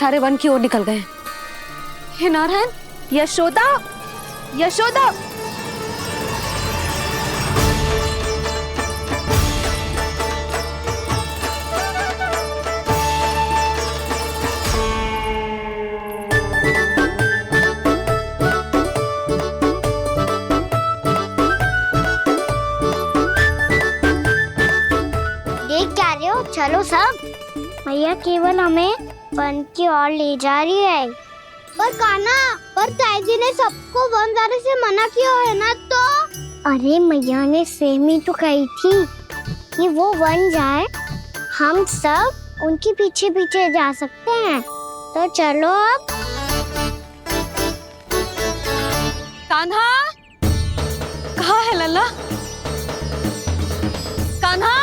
सारे वन की ओर निकल गए। हे नारायण! यशोदा, यशोदा! देख क्या रहे हो? चलो सब। भैया केवल हमें वन की ओर ले जा रही है। पर कान्हा, पर ताईजी ने सबको वन जाने से मना किया है ना तो? अरे मैया ने सेम ही तो कही थी कि वो वन जाए, हम सब उनके पीछे पीछे जा सकते हैं। तो चलो अब। कान्हा! कहाँ है लल्ला? कान्हा!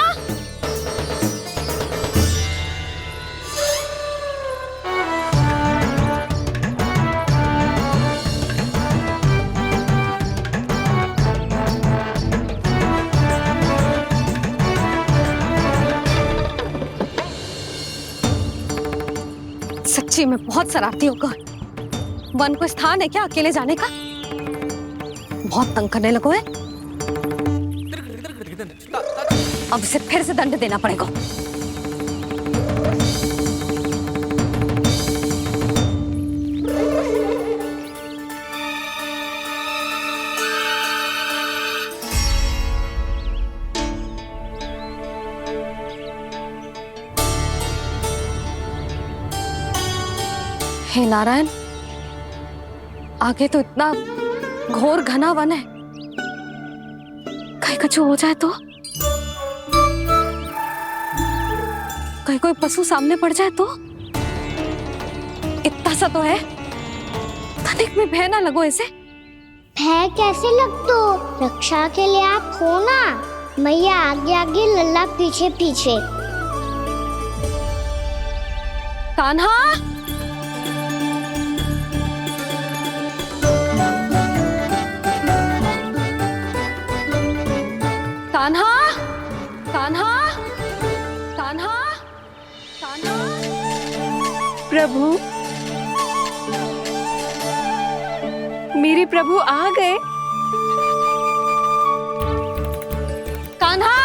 सच्ची में बहुत शरारती होकर। वन को स्थान है क्या अकेले जाने का? बहुत तंग करने लगो है। अब इसे फिर से दंड देना पड़ेगा। हे नारायण! आगे तो इतना घोर घना वन है, कहीं कुछ हो जाए तो? कहीं कोई पशु सामने पड़ जाए तो? इतना सा तो है, तनिक में भय ना लगो इसे। भय कैसे लग तो? रक्षा के लिए आप हो ना। मैया आगे आगे, लल्ला पीछे पीछे। कान्हा! कान्हा! कान्हा! कान्हा! कान्हा! प्रभु, मेरे प्रभु आ गए। कान्हा!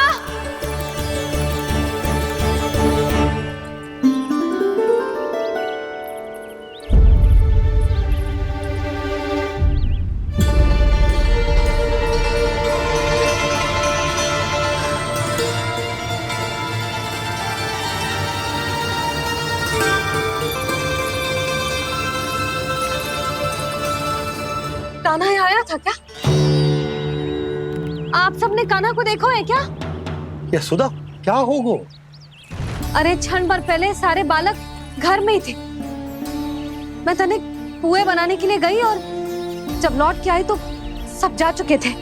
कान्हा यहाँ आया था क्या? आप सबने कान्हा को देखो है क्या? यशोदा, क्या होगा? अरे क्षण भर पहले सारे बालक घर में ही थे। मैं तनिक पुए बनाने के लिए गई और जब लौट के आई तो सब जा चुके थे।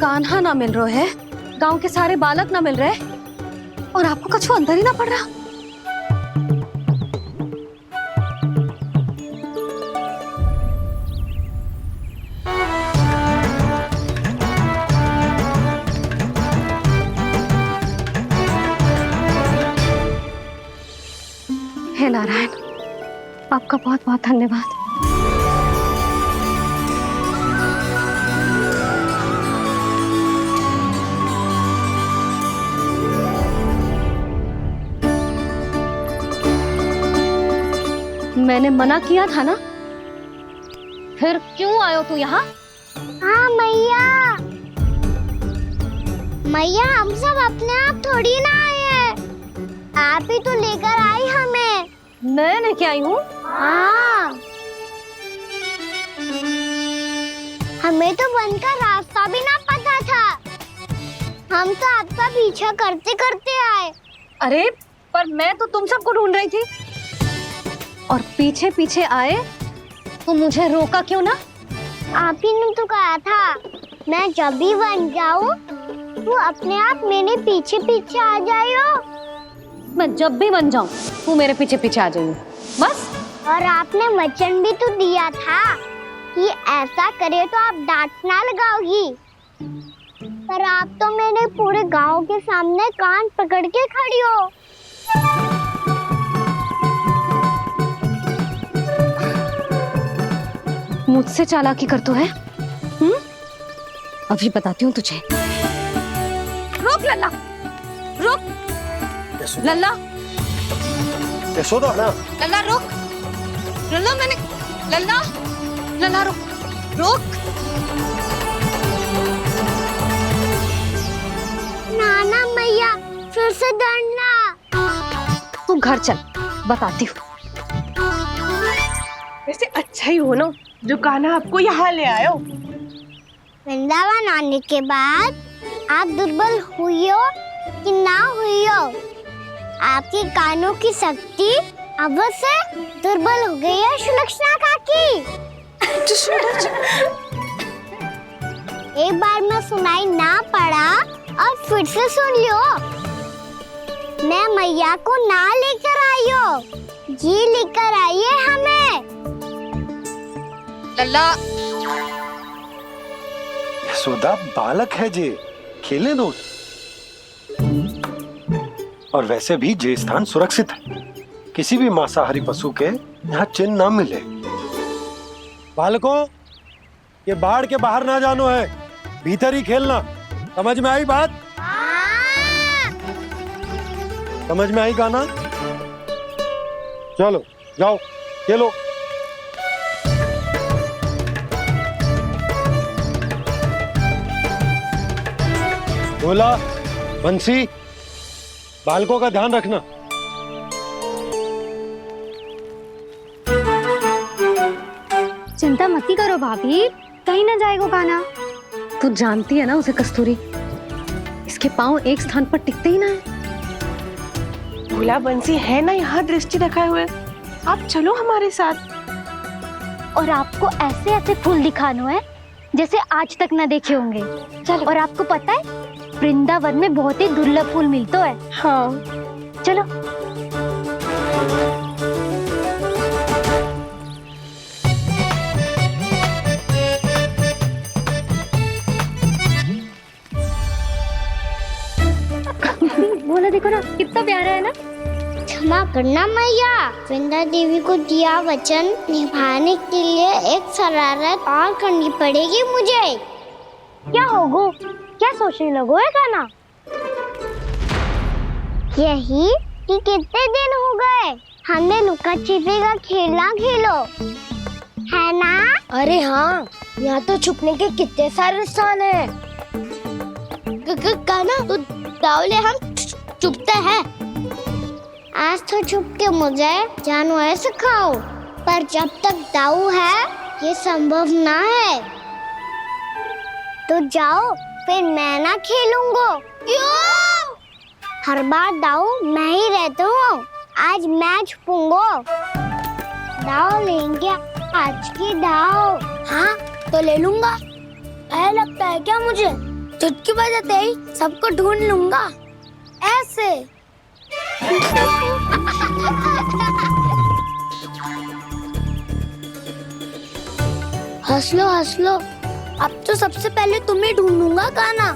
कान्हा ना मिल रहे है, गांव के सारे बालक ना मिल रहे, और आपको कछु अंदर ही ना पड़ रहा। हे नारायण, आपका बहुत बहुत धन्यवाद। मैंने मना किया था ना, फिर क्यों आयो तू यहाँ? हाँ मैया, मैया हम सब अपने आप थोड़ी ना आए हैं, आप ही तो लेकर आई हमें। मैं लेके आई हूँ? हाँ, हमें तो वन का रास्ता भी ना पता था, हम तो आपका पीछा करते करते आए। अरे पर मैं तो तुम सबको ढूंढ रही थी, और पीछे पीछे आए तो मुझे रोका क्यों ना? आप ही ने तो कहा था मैं जब भी वन जाऊं तो अपने आप मेरे पीछे पीछे आ जाइयो। मैं जब भी बन जाऊं तू मेरे पीछे पीछे आ जाइए बस। और आपने वचन भी तो दिया था कि ऐसा करे तो आप डांट ना लगाओगी, पर आप तो मेरे पूरे गांव के सामने कान पकड़ के खड़ी हो। मुझसे चालाकी कर तो है? अभी बताती हूँ तुझे। रुक लल्ला, रुक लल्ला, यशोदा ना। लल्ला रुक, लल्ला मैंने, लल्ला, लल्ला रुक, रुक। नाना मैया फिर से डरना। तू घर चल, बताती हूँ। वैसे अच्छा ही हो ना जो कान्हा आपको यहाँ ले आयो। वृंदावन आने के बाद आप दुर्बल हुई हो कि ना हुई हो, आपके कानों की शक्ति अब से दुर्बल हो गई है सुलक्षणा काकी। एक बार में सुनाई ना पड़ा और फिर से सुन लियो। मैं मैया को ना लेकर आई हो, जी लेकर आई है हमें। लल्ला, यशोदा बालक है जे, खेले दो। और वैसे भी जे स्थान सुरक्षित है, किसी भी मांसाहारी पशु के यहाँ चिन्ह ना मिले। बालकों, ये बाढ़ के बाहर ना जानो है, भीतर ही खेलना। समझ में आई बात? समझ में आई गाना? चलो जाओ खेलो। भोला, बंसी, बालकों का ध्यान रखना। चिंता मती करो भाभी, कहीं ना जाएगा कान्हा। तू जानती है ना उसे कस्तूरी, इसके पांव एक स्थान पर टिकते ही ना है। भोला बंसी है ना यहाँ दृष्टि रखाए हुए, आप चलो हमारे साथ। और आपको ऐसे ऐसे फूल दिखानो है जैसे आज तक न देखे होंगे। चलो। और आपको पता है वृंदावन में बहुत ही दुर्लभ फूल मिलते हैं। हाँ चलो। बोला देखो ना कितना प्यारा है ना। क्षमा करना मैया, वृंदा देवी को दिया वचन निभाने के लिए एक शरारत और करनी पड़ेगी मुझे। क्या होगो? क्या सोचने लगो है कान्हा? यही कि कितने दिन हो गए हमने लुका छिपी का खेलना खेलो, है ना? अरे हाँ, यहाँ तो छुपने के कितने सारे स्थान है। कान्हा तो दावले हम छुपते हैं। आज तो छुप के मुझे जानवर सिखाओ, पर जब तक दाऊ है ये संभव ना है। तो जाओ, फिर मैं ना खेलूंगा। क्यों? हर बार दाऊ मैं ही रहता हूँ, आज मैं छुपूंगा। दाऊ लेंगे आज की दाऊ। हाँ तो ले लूंगा। ऐसा लगता है क्या मुझे? चुटकी बजाते ही सबको ढूंढ लूंगा ऐसे। हंस लो, अब तो सबसे पहले तुम्हें ढूंढूंगा कान्हा।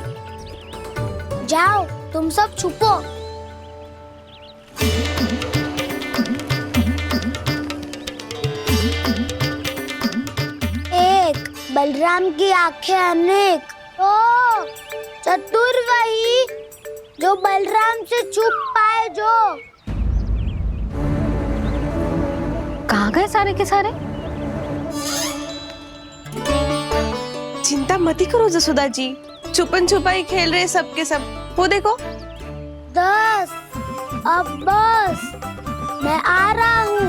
जाओ तुम सब छुपो। एक बलराम की आंखें अनेक, ओ चतुर वही जो बलराम से छुप पाए। जो कहाँ गए सारे के सारे? चिंता मती करो जसोदा जी, छुपन छुपाई खेल रहे सबके सब। वो देखो 10, अब बस, मैं आ रहा हूँ।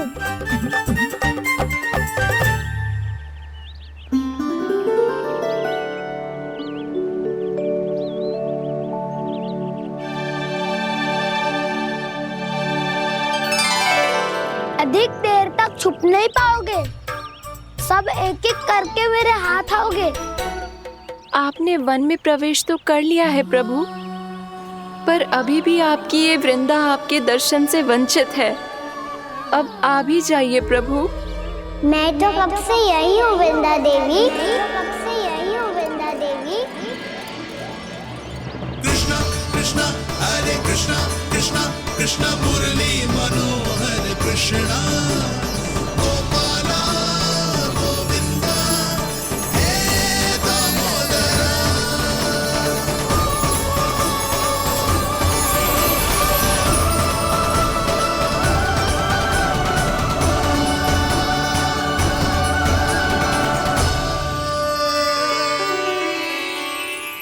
अधिक देर तक छुप नहीं पाओगे, सब एक एक करके मेरे हाथ आओगे। आपने वन में प्रवेश तो कर लिया है प्रभु, पर अभी भी आपकी ये वृंदा आपके दर्शन से वंचित है। अब आप ही जाइए प्रभु। मैं तो कब से यही हूँ वृंदा देवी, कब से यही हूँ वृंदा देवी। कृष्णा कृष्णा हरे कृष्णा कृष्णा कृष्णा मुरली मनोहर कृष्णा गोपाला गोविंदा हे दामोदरा।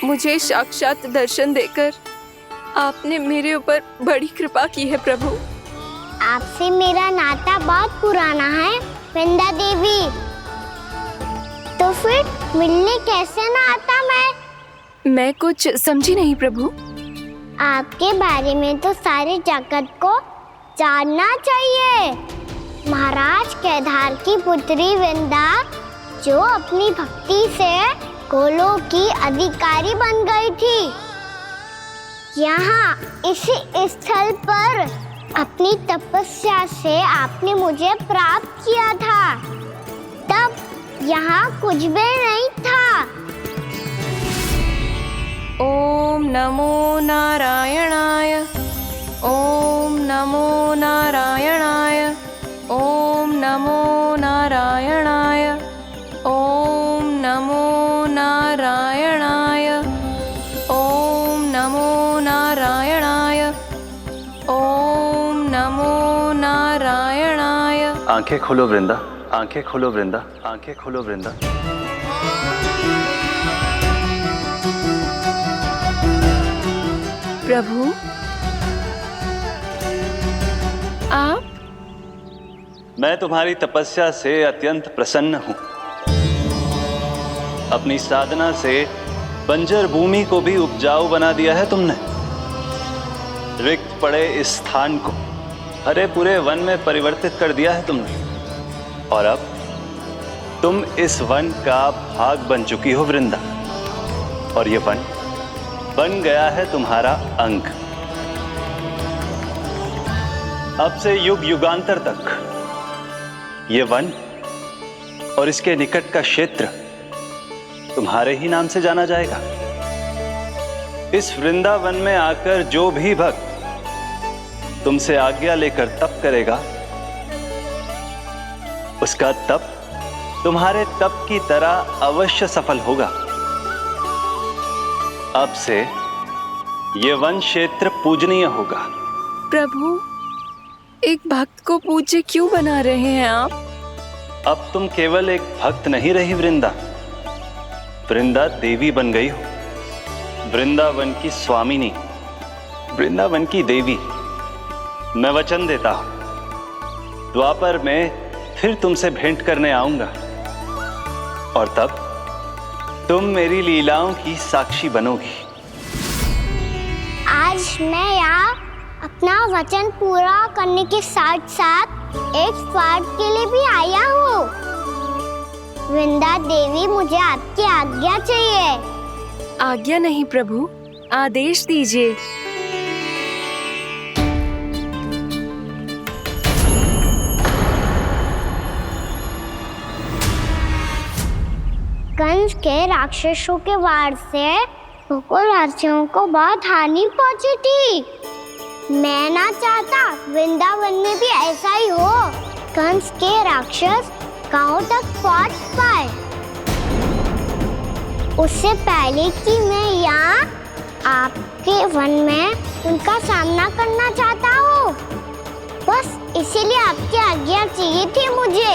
मुझे साक्षात दर्शन देकर आपने मेरे ऊपर बड़ी कृपा की है प्रभु। आपसे मेरा नाता बहुत पुराना है वृंदा देवी, तो फिर मिलने कैसे ना आता मैं कुछ समझी नहीं प्रभु। आपके बारे में तो सारे जगत को जानना चाहिए। महाराज केदार की पुत्री वृंदा जो अपनी भक्ति से गोलों की अधिकारी बन गई थी, यहाँ इसी स्थल पर अपनी तपस्या से आपने मुझे प्राप्त किया था। तब यहाँ कुछ भी नहीं था। ओम नमो नारायणाय, ओम नमो नारायणाय, ओम नमो नारायणाय, ओम नमो नारायणाय, ओम नमो नारायणाय, ओम नमो नारायणाय। आंखें खोलो वृंदा, आंखें खोलो वृंदा, आंखें खोलो वृंदा। प्रभु आप? मैं तुम्हारी तपस्या से अत्यंत प्रसन्न हूं। अपनी साधना से बंजर भूमि को भी उपजाऊ बना दिया है तुमने। रिक्त पड़े इस स्थान को हरे पूरे वन में परिवर्तित कर दिया है तुमने। और अब तुम इस वन का भाग बन चुकी हो वृंदा, और ये वन बन गया है तुम्हारा अंग। अब से युग युगांतर तक ये वन और इसके निकट का क्षेत्र तुम्हारे ही नाम से जाना जाएगा। इस वृंदावन में आकर जो भी भक्त तुमसे आज्ञा लेकर तप करेगा, उसका तप तुम्हारे तप की तरह अवश्य सफल होगा। अब से ये वन क्षेत्र पूजनीय होगा। प्रभु एक भक्त को पूज्य क्यों बना रहे हैं आप? अब तुम केवल एक भक्त नहीं रही वृंदा, वृंदा देवी बन गई हो। वृंदावन की स्वामिनी, वृंदावन की देवी। मैं वचन देता हूं, द्वापर में फिर तुमसे भेंट करने आऊंगा, और तब तुम मेरी लीलाओं की साक्षी बनोगी। आज मैं यहाँ अपना वचन पूरा करने के साथ साथ एक स्वार्थ के लिए भी आया हूँ। वृंदा देवी, मुझे आपकी आज्ञा चाहिए। आज्ञा नहीं प्रभु, आदेश दीजिए। कंस के राक्षसों के वार से गोकुलवासियों को बहुत हानि पहुंची थी। मैं ना चाहता वृंदावन में भी ऐसा ही हो। कंस के राक्षस गांव तक पहुंच पाए, उससे पहले कि मैं यहाँ आपके वन में उनका सामना करना चाहता हूँ। बस इसीलिए आपकी आज्ञा चाहिए थी मुझे।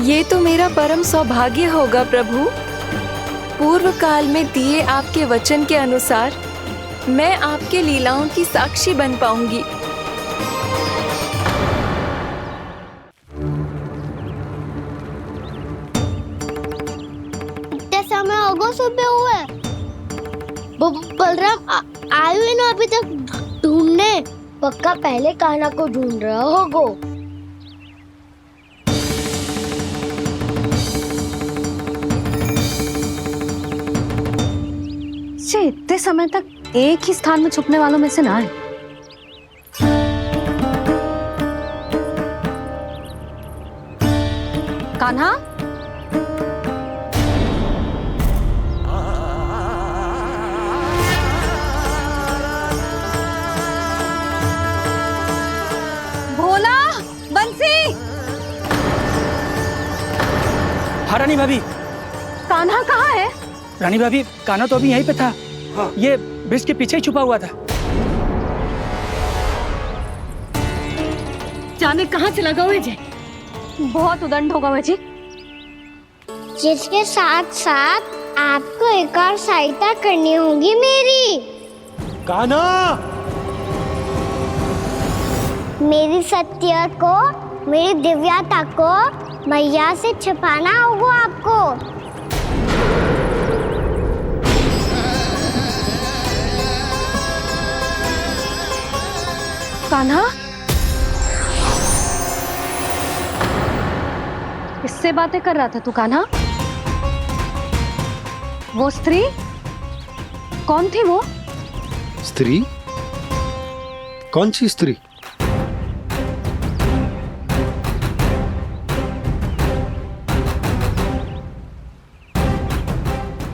ये तो मेरा परम सौभाग्य होगा प्रभु। पूर्व काल में दिए आपके वचन के अनुसार मैं आपके लीलाओं की साक्षी बन पाऊंगी। इतना समय होगा सुबह हुए। बलराम आए हुए ना अभी तक ढूंढने। पक्का पहले कान्हा को ढूंढ रहा होगा। इतने समय तक एक ही स्थान में छुपने वालों में से ना है। कान्हा, भोला, बंसी। हाँ रानी भाभी। कान्हा कहाँ है? रानी भाभी, कान्हा तो अभी यहीं पे था। हाँ। ये ब्रिज के पीछे ही छुपा हुआ था। जाने कहाँ से लगा हुआ है। बहुत उदंड होगा जी। जिसके साथ साथ आपको एक और सहायता करनी होगी मेरी। कान्हा, मेरी सत्य को, मेरी दिव्यता को मैया से छिपाना होगा आपको। कान्हा, किससे बातें कर रहा था तू कान्हा? वो स्त्री कौन थी? वो स्त्री? कौन सी स्त्री?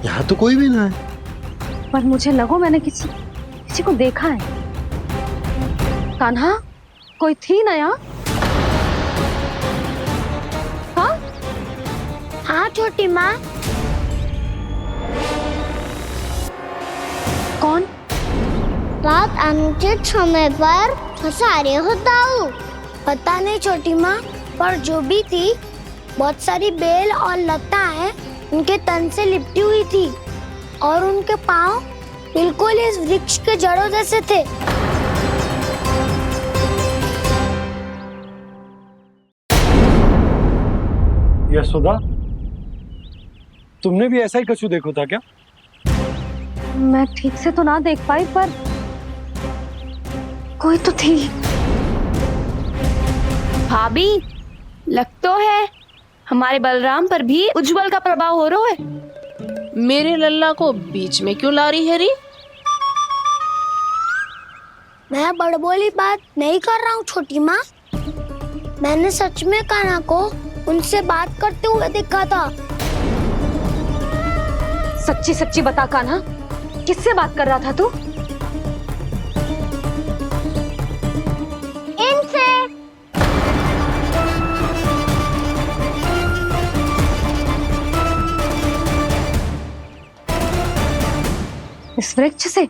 यहाँ तो कोई भी ना है। पर मुझे लगो मैंने किसी को देखा है। कान्हा, कोई थी ना यहाँ? हाँ हाँ छोटी माँ। कौन? रात अनुचित समय पर फंसारे होता हूँ। पता नहीं छोटी माँ, पर जो भी थी बहुत सारी बेल और लता है उनके तन से लिपटी हुई थी और उनके पाँव बिल्कुल इस वृक्ष के जड़ों जैसे थे। यशोदा, तुमने भी ऐसा ही कछु देखो था क्या? मैं ठीक से तो ना देख पाई, पर कोई तो थी। भाभी, लग तो है हमारे बलराम पर भी उज्जवल का प्रभाव हो रहा है। मेरे लल्ला को बीच में क्यों ला रही है री? मैं बड़बोली बात नहीं कर रहा हूँ छोटी माँ। मैंने सच में कान्हा को उनसे बात करते हुए देखा था। सच्ची सच्ची बता कान्हा, किससे बात कर रहा था तू? इनसे। इस वृक्ष से?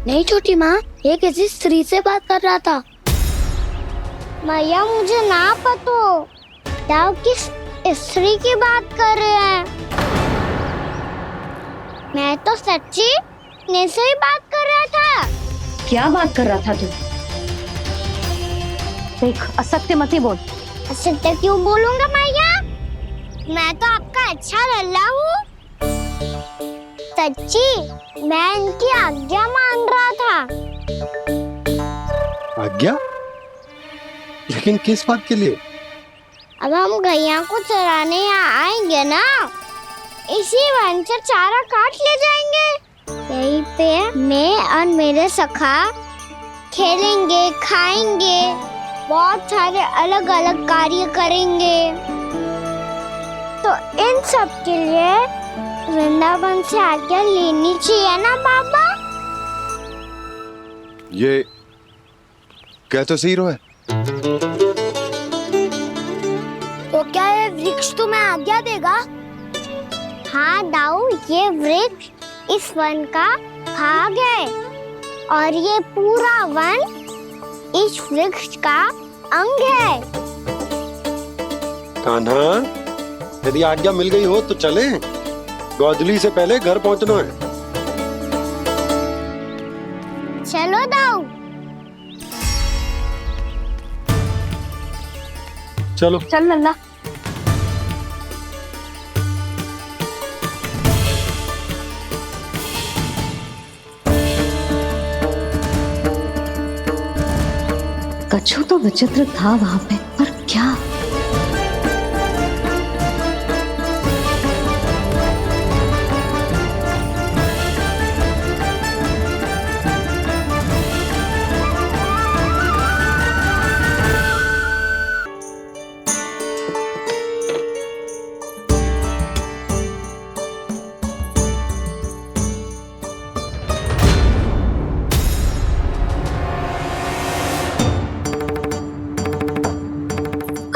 नहीं छोटी माँ, ये किसी स्त्री से बात कर रहा था। मैया मुझे ना पतो क्या किस स्त्री की बात कर रहे हैं। मैं तो सच्ची ने से ही बात कर रहा था। क्या बात कर रहा था तू? देख, असत्य मत बोल। असत्य क्यों बोलूंगा मैया? मैं तो आपका अच्छा लल्ला हूँ। सच्ची मैं इनकी आज्ञा मान रहा था। आज्ञा? लेकिन किस बात के लिए? अब हम गैया को चराने यहाँ आएंगे ना, इसी वन से चारा काट ले जाएंगे। यहीं पे मैं और मेरे सखा खेलेंगे, खाएंगे, बहुत सारे अलग अलग कार्य करेंगे। तो इन सब के लिए वृंदावन से आज्ञा लेनी चाहिए ना बाबा? ये कह तो सही रहा है। तो क्या ये वृक्ष तुम्हें आज्ञा देगा? हाँ दाऊ, ये वृक्ष इस वन का भाग है और ये पूरा वन इस वृक्ष का अंग है। कान्हा, यदि आज्ञा मिल गई हो तो चले। गोधूली से पहले घर पहुंचना है। चलो दाऊ। चलो चल लल्ला। कछु तो विचित्र था वहां पे, पर क्या?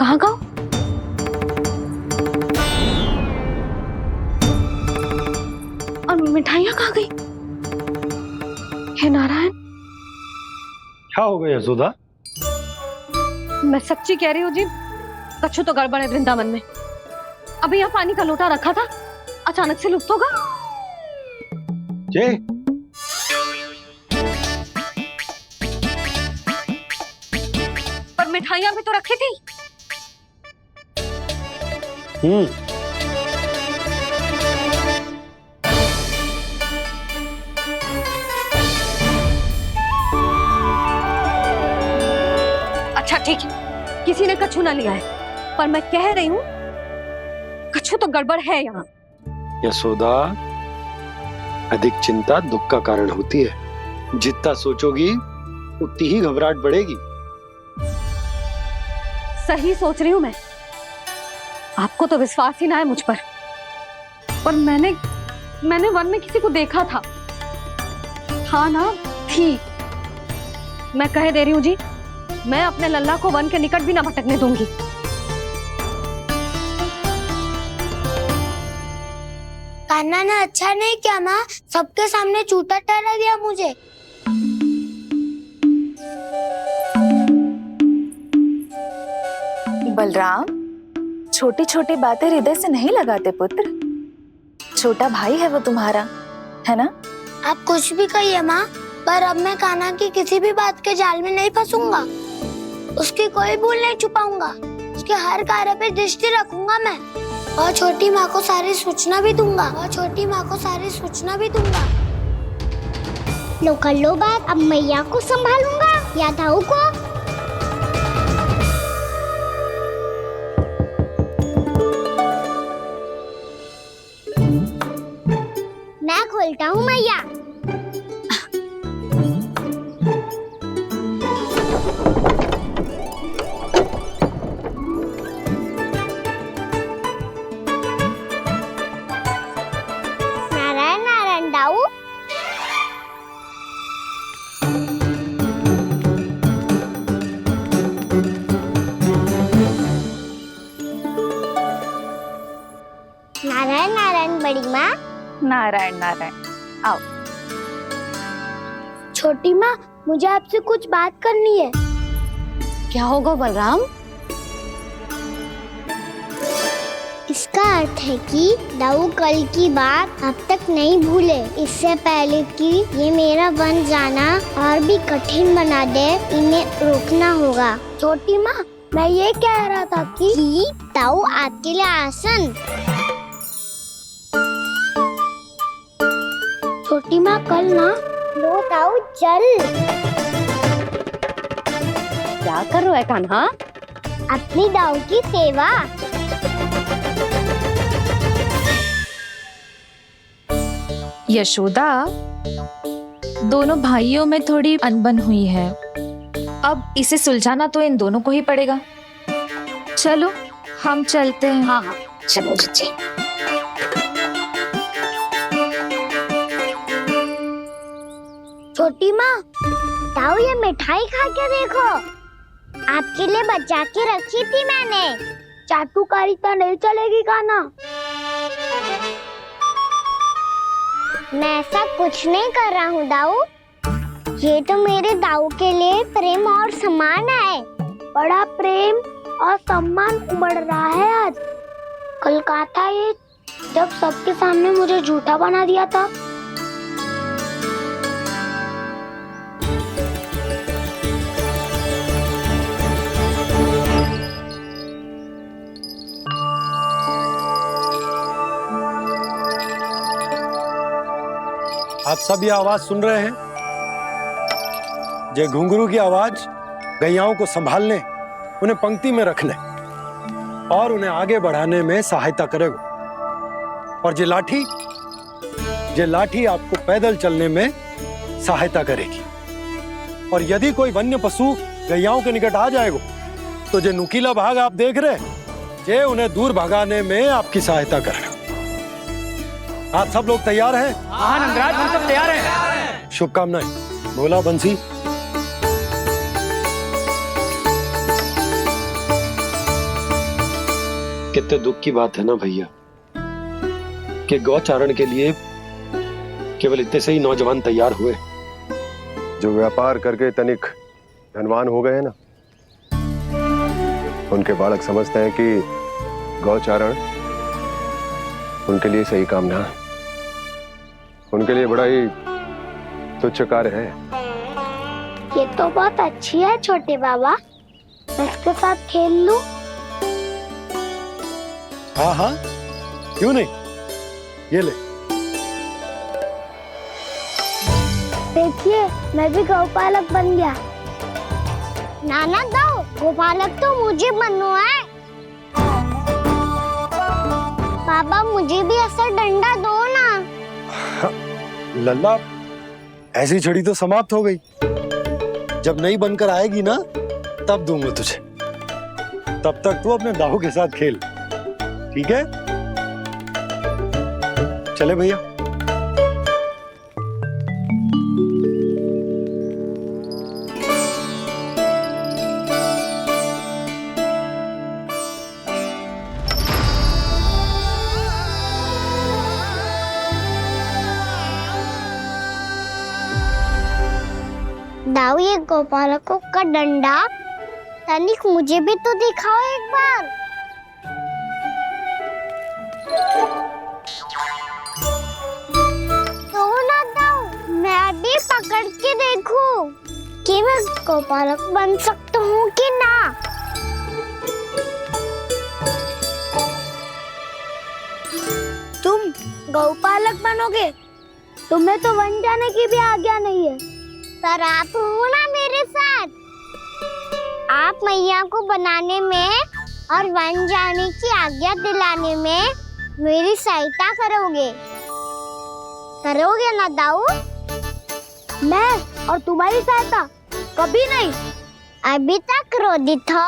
कहाँ गाँव? और मिठाइयाँ कहाँ गई? हे नारायण, क्या हो गया यशोदा? मैं सच्ची कह रही हूँ जी, कछु तो गड़बड़ है वृंदावन में। अभी यहाँ पानी का लोटा रखा था, अचानक से लुप्त होगा। जय, पर मिठाइयाँ भी तो रखी थी। अच्छा ठीक है, किसी ने कछु ना लिया है, पर मैं कह रही हूँ कछु तो गड़बड़ है यहाँ। यशोदा, अधिक चिंता दुख का कारण होती है। जितना सोचोगी उतनी ही घबराहट बढ़ेगी। सही सोच रही हूँ मैं। आपको तो विश्वास ही ना है मुझ पर मैंने वन में किसी को देखा था। हाँ ना, थी। मैं कह दे रही हूँ जी, मैं अपने लल्ला को वन के निकट भी ना भटकने दूंगी। कान्हा ने अच्छा नहीं किया माँ, सबके सामने झूठा ठहरा दिया मुझे। बलराम, छोटी छोटी बातें हृदय से नहीं लगाते पुत्र। छोटा भाई है वो तुम्हारा, है ना? आप कुछ भी कहिए माँ, पर अब मैं कान्हा की किसी भी बात के जाल में नहीं फंसूंगा। उसकी कोई भूल नहीं छुपाऊंगा। उसके हर कार्य पे दृष्टि रखूंगा मैं, और छोटी माँ को सारी सूचना भी दूंगा। लो कर लो बात, अब मैया को संभालूंगा या दाऊ को। मैं खोलता हूँ मैया। नारायण नारायण दाऊ। नारायण नारायण बड़ी माँ। नारायण नारायण, आओ। छोटी माँ, मुझे आपसे कुछ बात करनी है। क्या होगा बलराम? इसका अर्थ है कि दाऊ कल की बात अब तक नहीं भूले। इससे पहले कि ये मेरा वन जाना और भी कठिन बना दे, इन्हें रोकना होगा। छोटी माँ, मैं ये कह रहा था कि दाऊ आपके लिए आसन। छोटी माँ, कल ना लो दाऊ चल। क्या कर रहा है कान्हा? अपनी दाऊ की सेवा। यशोदा, दोनों भाइयों में थोड़ी अनबन हुई है। अब इसे सुलझाना तो इन दोनों को ही पड़ेगा। चलो हम चलते हैं। हाँ हाँ, चलो जी। छोटी माँ, दाऊ ये मिठाई खा के देखो। आपके लिए बचा के रखी थी मैंने। चाटुकारिता नहीं चलेगी कान्हा। मैं ऐसा कुछ नहीं कर रहा हूँ दाऊ। ये तो मेरे दाऊ के लिए प्रेम और सम्मान है। बड़ा प्रेम और सम्मान उमड़ रहा है आज। कल कहा था ये, जब सबके सामने मुझे झूठा बना दिया था। आप सब ये आवाज सुन रहे हैं? ये घुंघरू की आवाज गैयाओं को संभालने, उन्हें पंक्ति में रखने और उन्हें आगे बढ़ाने में सहायता करेगा। और ये लाठी आपको पैदल चलने में सहायता करेगी। और यदि कोई वन्य पशु गैयाओं के निकट आ जाएगा तो जो नुकीला भाग आप देख रहे हैं, ये उन्हें दूर भगाने में आपकी सहायता करेगा। आप सब लोग तैयार हैं? हाँ नंदराज, हम सब तैयार हैं। शुभकामनाएं। बोला बंसी। कितने दुख की बात है ना भैया कि गौचारण के लिए केवल इतने से ही नौजवान तैयार हुए। जो व्यापार करके तनिक धनवान हो गए हैं ना, उनके बालक समझते हैं कि गौचारण उनके लिए सही काम ना है, उनके लिए बड़ा ही तुच्छ कार्य है। ये तो बहुत अच्छी है छोटे बाबा, मैं इसके साथ खेल लूं? हाँ हाँ, क्यों नहीं, ये ले। देखिए मैं भी गौपालक बन गया। नाना दो, गौपालक तो मुझे बनना है। पापा मुझे भी ऐसा डंडा दो ना। लल्ला, ऐसी छड़ी तो समाप्त हो गई, जब नई बनकर आएगी ना तब दूंगा तुझे। तब तक तू अपने दाऊ के साथ खेल, ठीक है? चले भैया। दाऊ, ये गोपालकों का डंडा तनिक मुझे भी तो दिखाओ एक बार। तो ना दाऊ, मैं भी पकड़ के देखूं कि मैं गोपालक बन सकता हूँ कि ना। तुम गौपालक बनोगे? तुम्हें तो वन जाने की भी आज्ञा नहीं है, पर आप हो ना मेरे साथ। आप मैया को बनाने में और वन जाने की आज्ञा दिलाने में मेरी सहायता करोगे ना दाऊ? मैं और तुम्हारी सहायता कभी नहीं। अभी तक क्रोधित हो?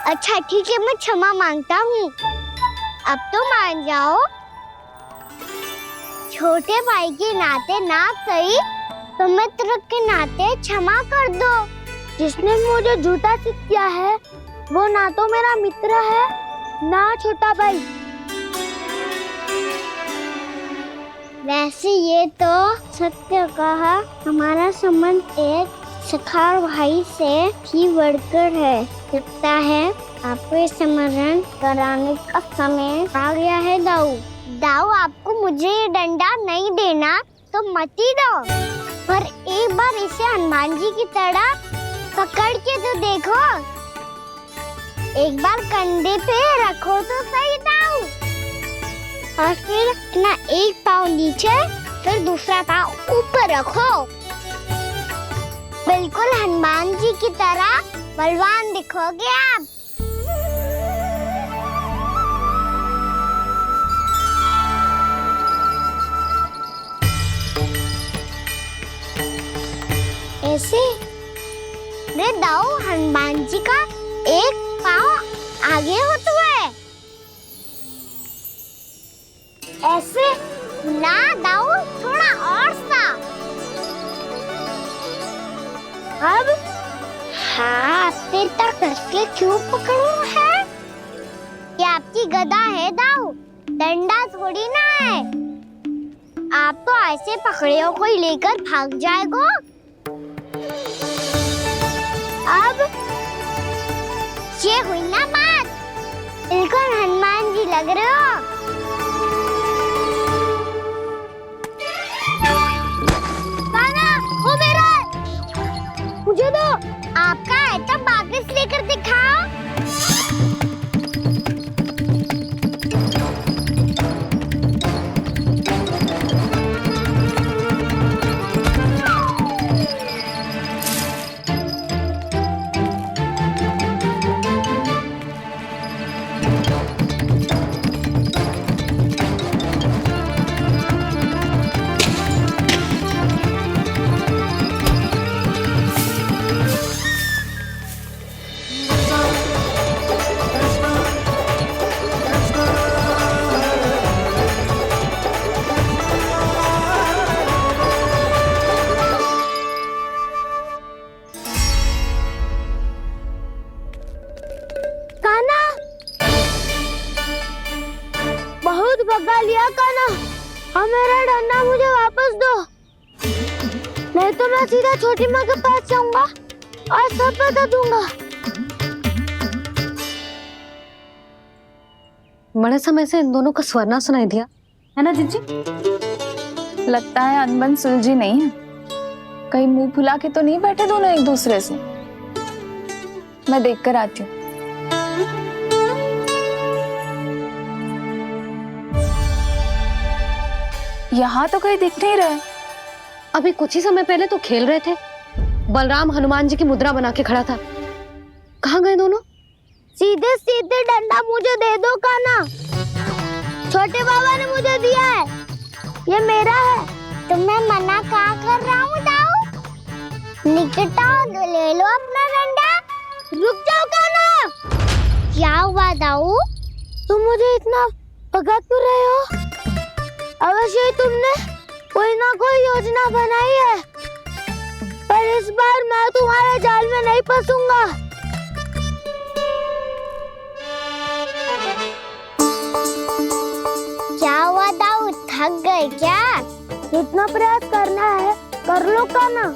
अच्छा ठीक है, मैं क्षमा मांगता हूँ। अब तो मान जाओ। छोटे भाई के नाते ना सही तो मित्र के नाते क्षमा कर दो। जिसने मुझे झूठा सिखाया है वो ना तो मेरा मित्र है ना छोटा भाई। वैसे ये तो सत्य कहा, हमारा संबंध एक सखा भाई से भी बढ़कर है। लगता है आपको स्मरण कराने का समय आ गया है दाऊ। दाऊ, आपको मुझे ये डंडा नहीं देना तो मत ही दो, पर एक बार इसे हनुमान जी की तरह पकड़ के तो देखो। एक बार कंधे पे रखो तो सही दाऊ, और फिर अपना एक पाँव नीचे फिर दूसरा पाँव ऊपर रखो। बिल्कुल हनुमान जी की तरह बलवान दिखोगे आप। ऐसे रे दाऊ, हनुमान जी का एक पाँव आगे होता है। ऐसे ना दाऊ, थोड़ा और सा। अब हाथ तक करके क्यों पकड़ू है? ये आपकी गदा है दाऊ, डंडा थोड़ी ना है। आप तो ऐसे पकड़ियों को लेकर भाग जाएगो। अब ये हुई ना बात, बिल्कुल हनुमान जी लग रहे हो। पाना, वो मेरा है। मुझे दो। आपका आइटम वापस लेकर दिखाओ। और मेरा डंडा मुझे वापस दो, नहीं तो मैं सीधा छोटी माँ के पास जाऊंगा और सब बता दूंगा। बड़े समय से इन दोनों का स्वर ना सुनाई दिया, है ना जिज्जी? लगता है अनबन सुलझी नहीं है। कहीं मुंह फुला के तो नहीं बैठे दोनों एक दूसरे से। मैं देखकर आती हूँ। यहाँ तो कहीं दिख नहीं रहे। अभी कुछ ही समय पहले तो खेल रहे थे। बलराम हनुमान जी की मुद्रा बना के खड़ा था। कहाँ गए दोनों? सीधे सीधे डंडा मुझे दे दो कान्हा। छोटे बाबा ने मुझे दिया है, ये मेरा है। तो मैं मना कहाँ कर रहा हूँ दाऊ? निकट आओ, ले लो अपना डंडा। रुक जाओ कान्हा। क्या हुआ दाऊ? तुम मुझे इतना भगा क्यों रहे हो? अवश्य ही तुमने कोई ना कोई योजना बनाई है, पर इस बार मैं तुम्हारे जाल में नहीं फंसूंगा। क्या हुआ दाऊ, थक गए क्या? इतना प्रयास करना है कर लो कान्हा,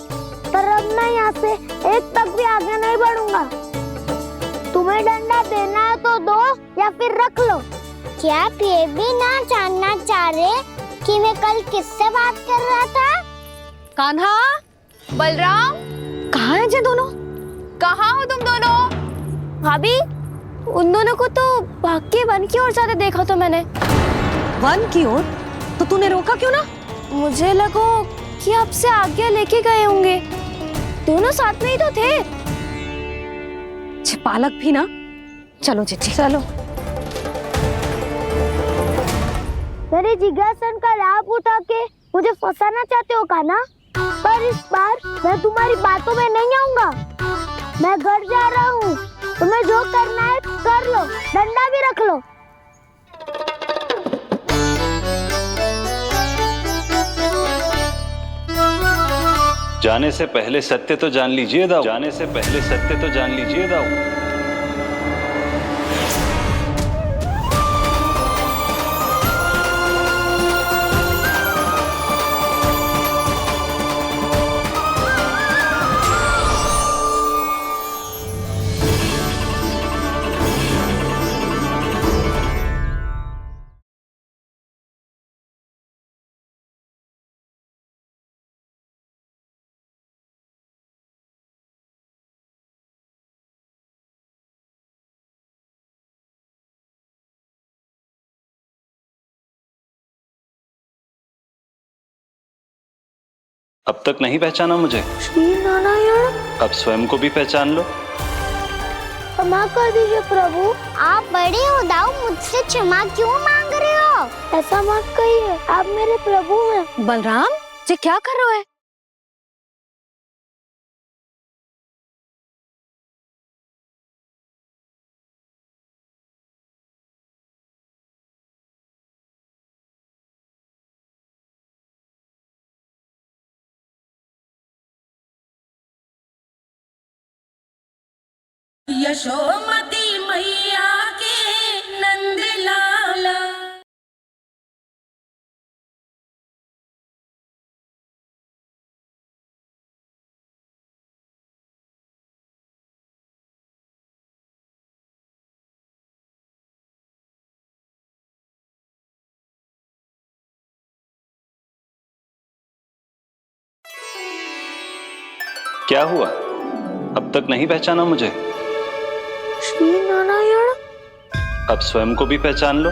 पर अब मैं यहाँ से एक तक भी आगे नहीं बढ़ूंगा। तुम्हें डंडा देना है तो दो या फिर रख लो। क्या आप ये भी ना जानना चाह रहे कि मैं कल किससे बात कर रहा था? कान्हा, बलराम, कहाँ हैं ये दोनों? कहाँ हो तुम दोनों? भाभी, उन दोनों को तो भाग के वन की ओर जाते देखा तो मैंने। वन की ओर? तो तूने रोका क्यों ना? मुझे लगा कि आपसे आगे लेके गए होंगे। दोनों साथ में ही तो थे। पालक भी ना। चलो जीजी, चलो। मेरे जिज्ञासन का लाभ उठा के मुझे फंसाना चाहते हो कान्हा? पर इस बार मैं तुम्हारी बातों में नहीं आऊंगा। मैं घर जा रहा हूँ, तुम्हें जो करना है कर लो, डंडा भी रख लो। जाने से पहले सत्य तो जान लीजिए दाऊ। जाने से पहले सत्य तो जान लीजिए दाऊ। अब तक नहीं पहचाना मुझे? श्री नारायण। अब स्वयं को भी पहचान लो। क्षमा कर दीजिए प्रभु। आप बड़े हो दाऊ, मुझसे क्षमा क्यों मांग रहे हो? ऐसा मत कहिए, आप मेरे प्रभु हैं। बलराम, ये क्या कर रहे हो? यशोमती मैया के नंद लाला। क्या हुआ? अब तक नहीं पहचाना मुझे? श्री नारायण। अब स्वयं को भी पहचान लो।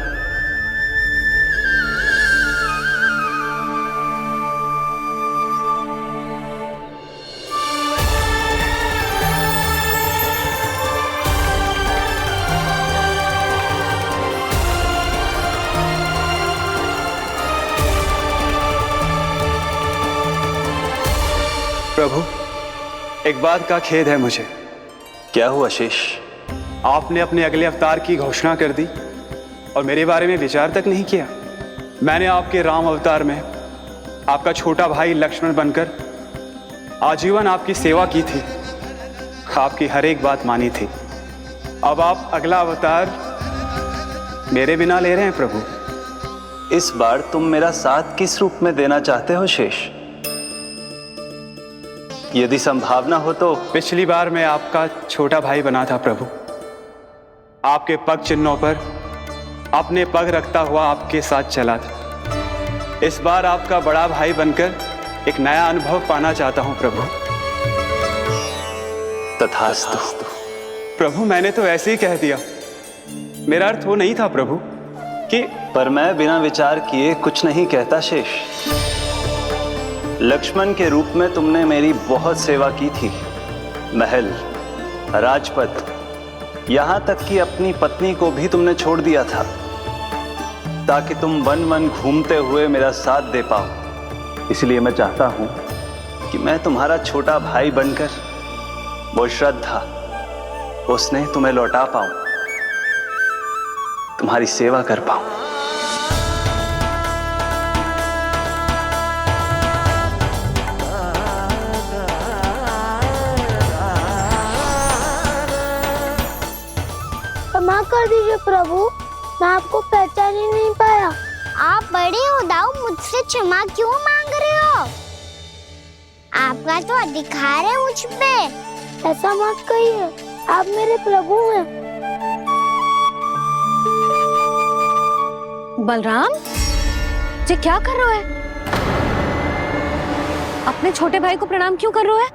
प्रभु, एक बात का खेद है मुझे। क्या हुआ शेष? आपने अपने अगले अवतार की घोषणा कर दी और मेरे बारे में विचार तक नहीं किया। मैंने आपके राम अवतार में आपका छोटा भाई लक्ष्मण बनकर आजीवन आपकी सेवा की थी, आपकी हर एक बात मानी थी। अब आप अगला अवतार मेरे बिना ले रहे हैं प्रभु। इस बार तुम मेरा साथ किस रूप में देना चाहते हो शेष? यदि संभावना हो तो। पिछली बार मैं आपका छोटा भाई बना था प्रभु, आपके पग चिन्हों पर अपने पग रखता हुआ आपके साथ चला था। इस बार आपका बड़ा भाई बनकर एक नया अनुभव पाना चाहता हूं प्रभु। तथास्तु। प्रभु मैंने तो ऐसे ही कह दिया, मेरा अर्थ वो नहीं था प्रभु कि। पर मैं बिना विचार किए कुछ नहीं कहता शेष। लक्ष्मण के रूप में तुमने मेरी बहुत सेवा की थी। महल, राजपथ, यहां तक कि अपनी पत्नी को भी तुमने छोड़ दिया था ताकि तुम वन वन घूमते हुए मेरा साथ दे पाओ। इसलिए मैं चाहता हूं कि मैं तुम्हारा छोटा भाई बनकर वो श्रद्धा, वो स्नेह तुम्हें लौटा पाऊं, तुम्हारी सेवा कर पाऊं। क्षमा कर दीजिए प्रभु, मैं आपको पहचान ही नहीं पाया। आप बड़े हो दाऊ, मुझसे क्षमा क्यों मांग रहे हो? आपका तो अधिकार है मुझ पे। ऐसा मत कहिए, आप मेरे प्रभु हैं। बलराम, ये क्या कर रहे हो? अपने छोटे भाई को प्रणाम क्यों कर रहे हो?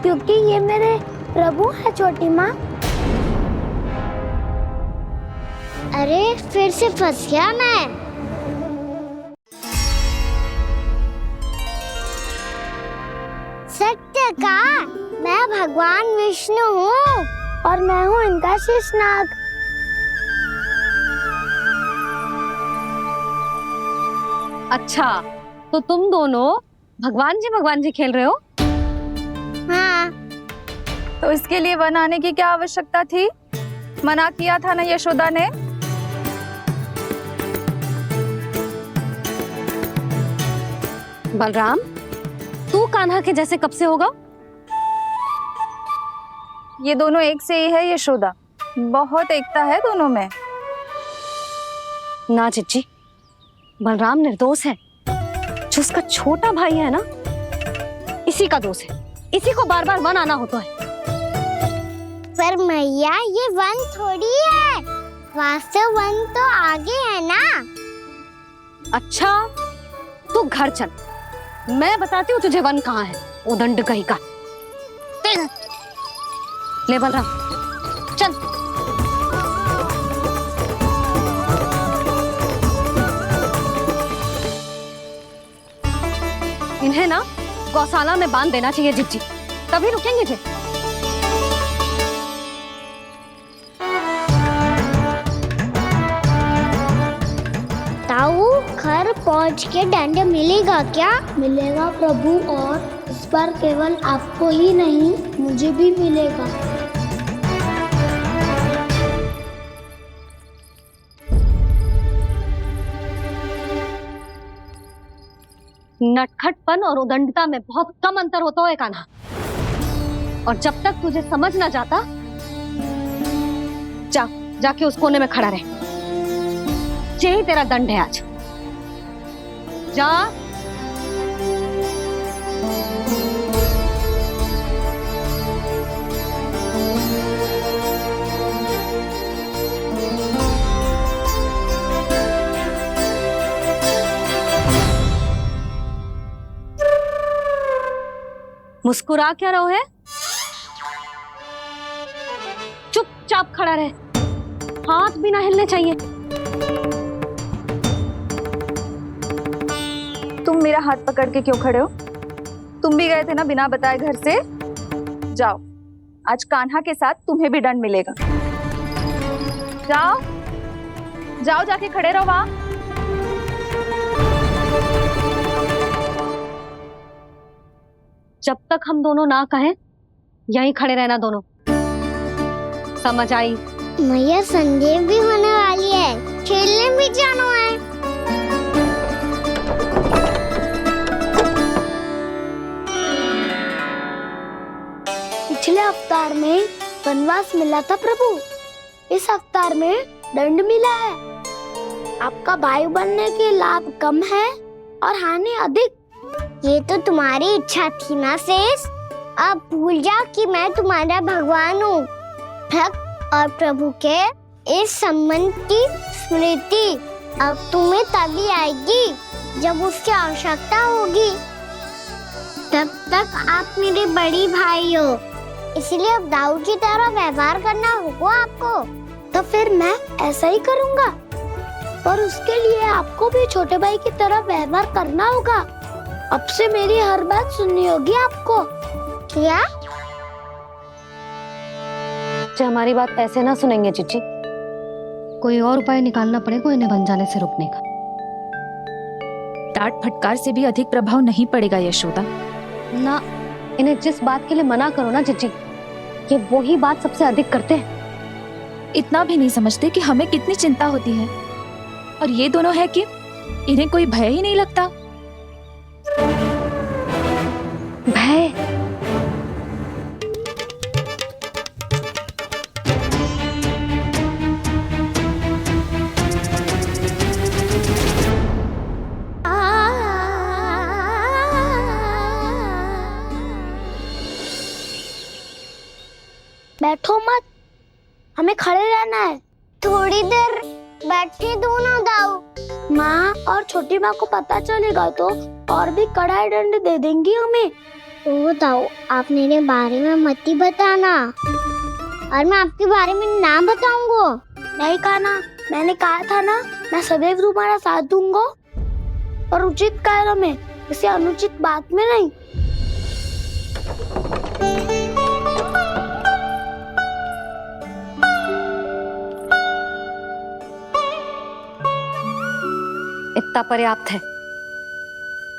क्योंकि ये मेरे प्रभु है छोटी माँ। अरे फिर से फंस गया मैं। सत्य का, मैं भगवान विष्णु हूँ और मैं हूँ इनका शेषनाग। अच्छा, तो तुम दोनों भगवान जी खेल रहे हो? हाँ। तो इसके लिए वन आने की क्या आवश्यकता थी? मना किया था ना यशोदा ने? बलराम, तू कान्हा के जैसे कब से होगा? ये दोनों एक से ही है यशोदा, बहुत एकता है दोनों में। ना चिच्ची, बलराम निर्दोष है। जो उसका छोटा भाई है ना, इसी का दोष है। इसी को बार बार वन आना होता है। पर मैया, ये वन थोड़ी है, वास्तव वन तो आगे है ना। अच्छा, तू घर चल, मैं बताती हूँ तुझे वन कहाँ है। उदंड कहीं का। ले बलराम, चल। इन्हें ना गौशाला में बांध देना चाहिए जिज्जी, तभी रुकेंगे जे। ताऊ, घर पहुंच के दंड मिलेगा क्या? मिलेगा प्रभु, और इस बार केवल आपको ही नहीं, मुझे भी मिलेगा। नटखटपन और उदंडता में बहुत कम अंतर होता है कान्हा, और जब तक तुझे समझ ना जाता, जाके उस कोने में खड़ा रहे। यही तेरा दंड है आज। जा। मुस्कुरा क्या रहो है? चुपचाप खड़ा रहे, हाथ भी ना हिलने चाहिए। तुम मेरा हाथ पकड़ के क्यों खड़े हो? तुम भी गए थे ना बिना बताए घर से। जाओ, आज कान्हा के साथ तुम्हें भी दंड मिलेगा। जाओ जाओ, जाके खड़े रहो वहां। जब तक हम दोनों ना कहें, यहीं खड़े रहना दोनों। समझ आई? मैया, संध्या भी होने वाली है, खेलने भी जाना है। पिछले अवतार में वनवास मिला था प्रभु, इस अवतार में दंड मिला है। आपका भाई बनने के लाभ कम है और हानि अधिक। ये तो तुम्हारी इच्छा थी ना शेष। अब भूल जाओ कि मैं तुम्हारा भगवान हूँ। भक्त और प्रभु के इस संबंध की स्मृति अब तुम्हें तभी आएगी जब उसकी आवश्यकता होगी। तब तक आप मेरे बड़ी भाई हो, इसलिए अब दाऊ की तरह व्यवहार करना होगा आपको। तो फिर मैं ऐसा ही करूँगा, पर उसके लिए आपको भी छोटे भाई की तरह व्यवहार करना होगा। अब से मेरी हर बात सुननी होगी आपको। क्या? जो हमारी बात ऐसे ना सुनेंगे चिची, कोई और उपाय निकालना पड़ेगा इन्हें बन जाने से रोकने का। डांट फटकार से भी अधिक प्रभाव नहीं पड़ेगा यशोदा। ना, इन्हें जिस बात के लिए मना करो ना चिची, ये वो ही बात सबसे अधिक करते हैं। इतना भी नहीं समझते कि हमें कितनी चिंता होती है, और ये दोनों है कि इन्हें कोई भय ही नहीं लगता। भय? बैठो मत, हमें खड़े रहना है। थोड़ी देर बैठे दो ना दाऊ। माँ और छोटी माँ को पता चलेगा तो और भी कड़ा दंड दे देंगी हमें। ओ दाऊ, आप मेरे बारे में मत ही बताना, और मैं आपके बारे में ना बताऊंगा। नहीं कहा ना, मैंने कहा था ना, मैं सदैव तुम्हारा साथ दूंगा, और उचित कार्य में, किसी अनुचित बात में नहीं। इतना पर्याप्त है,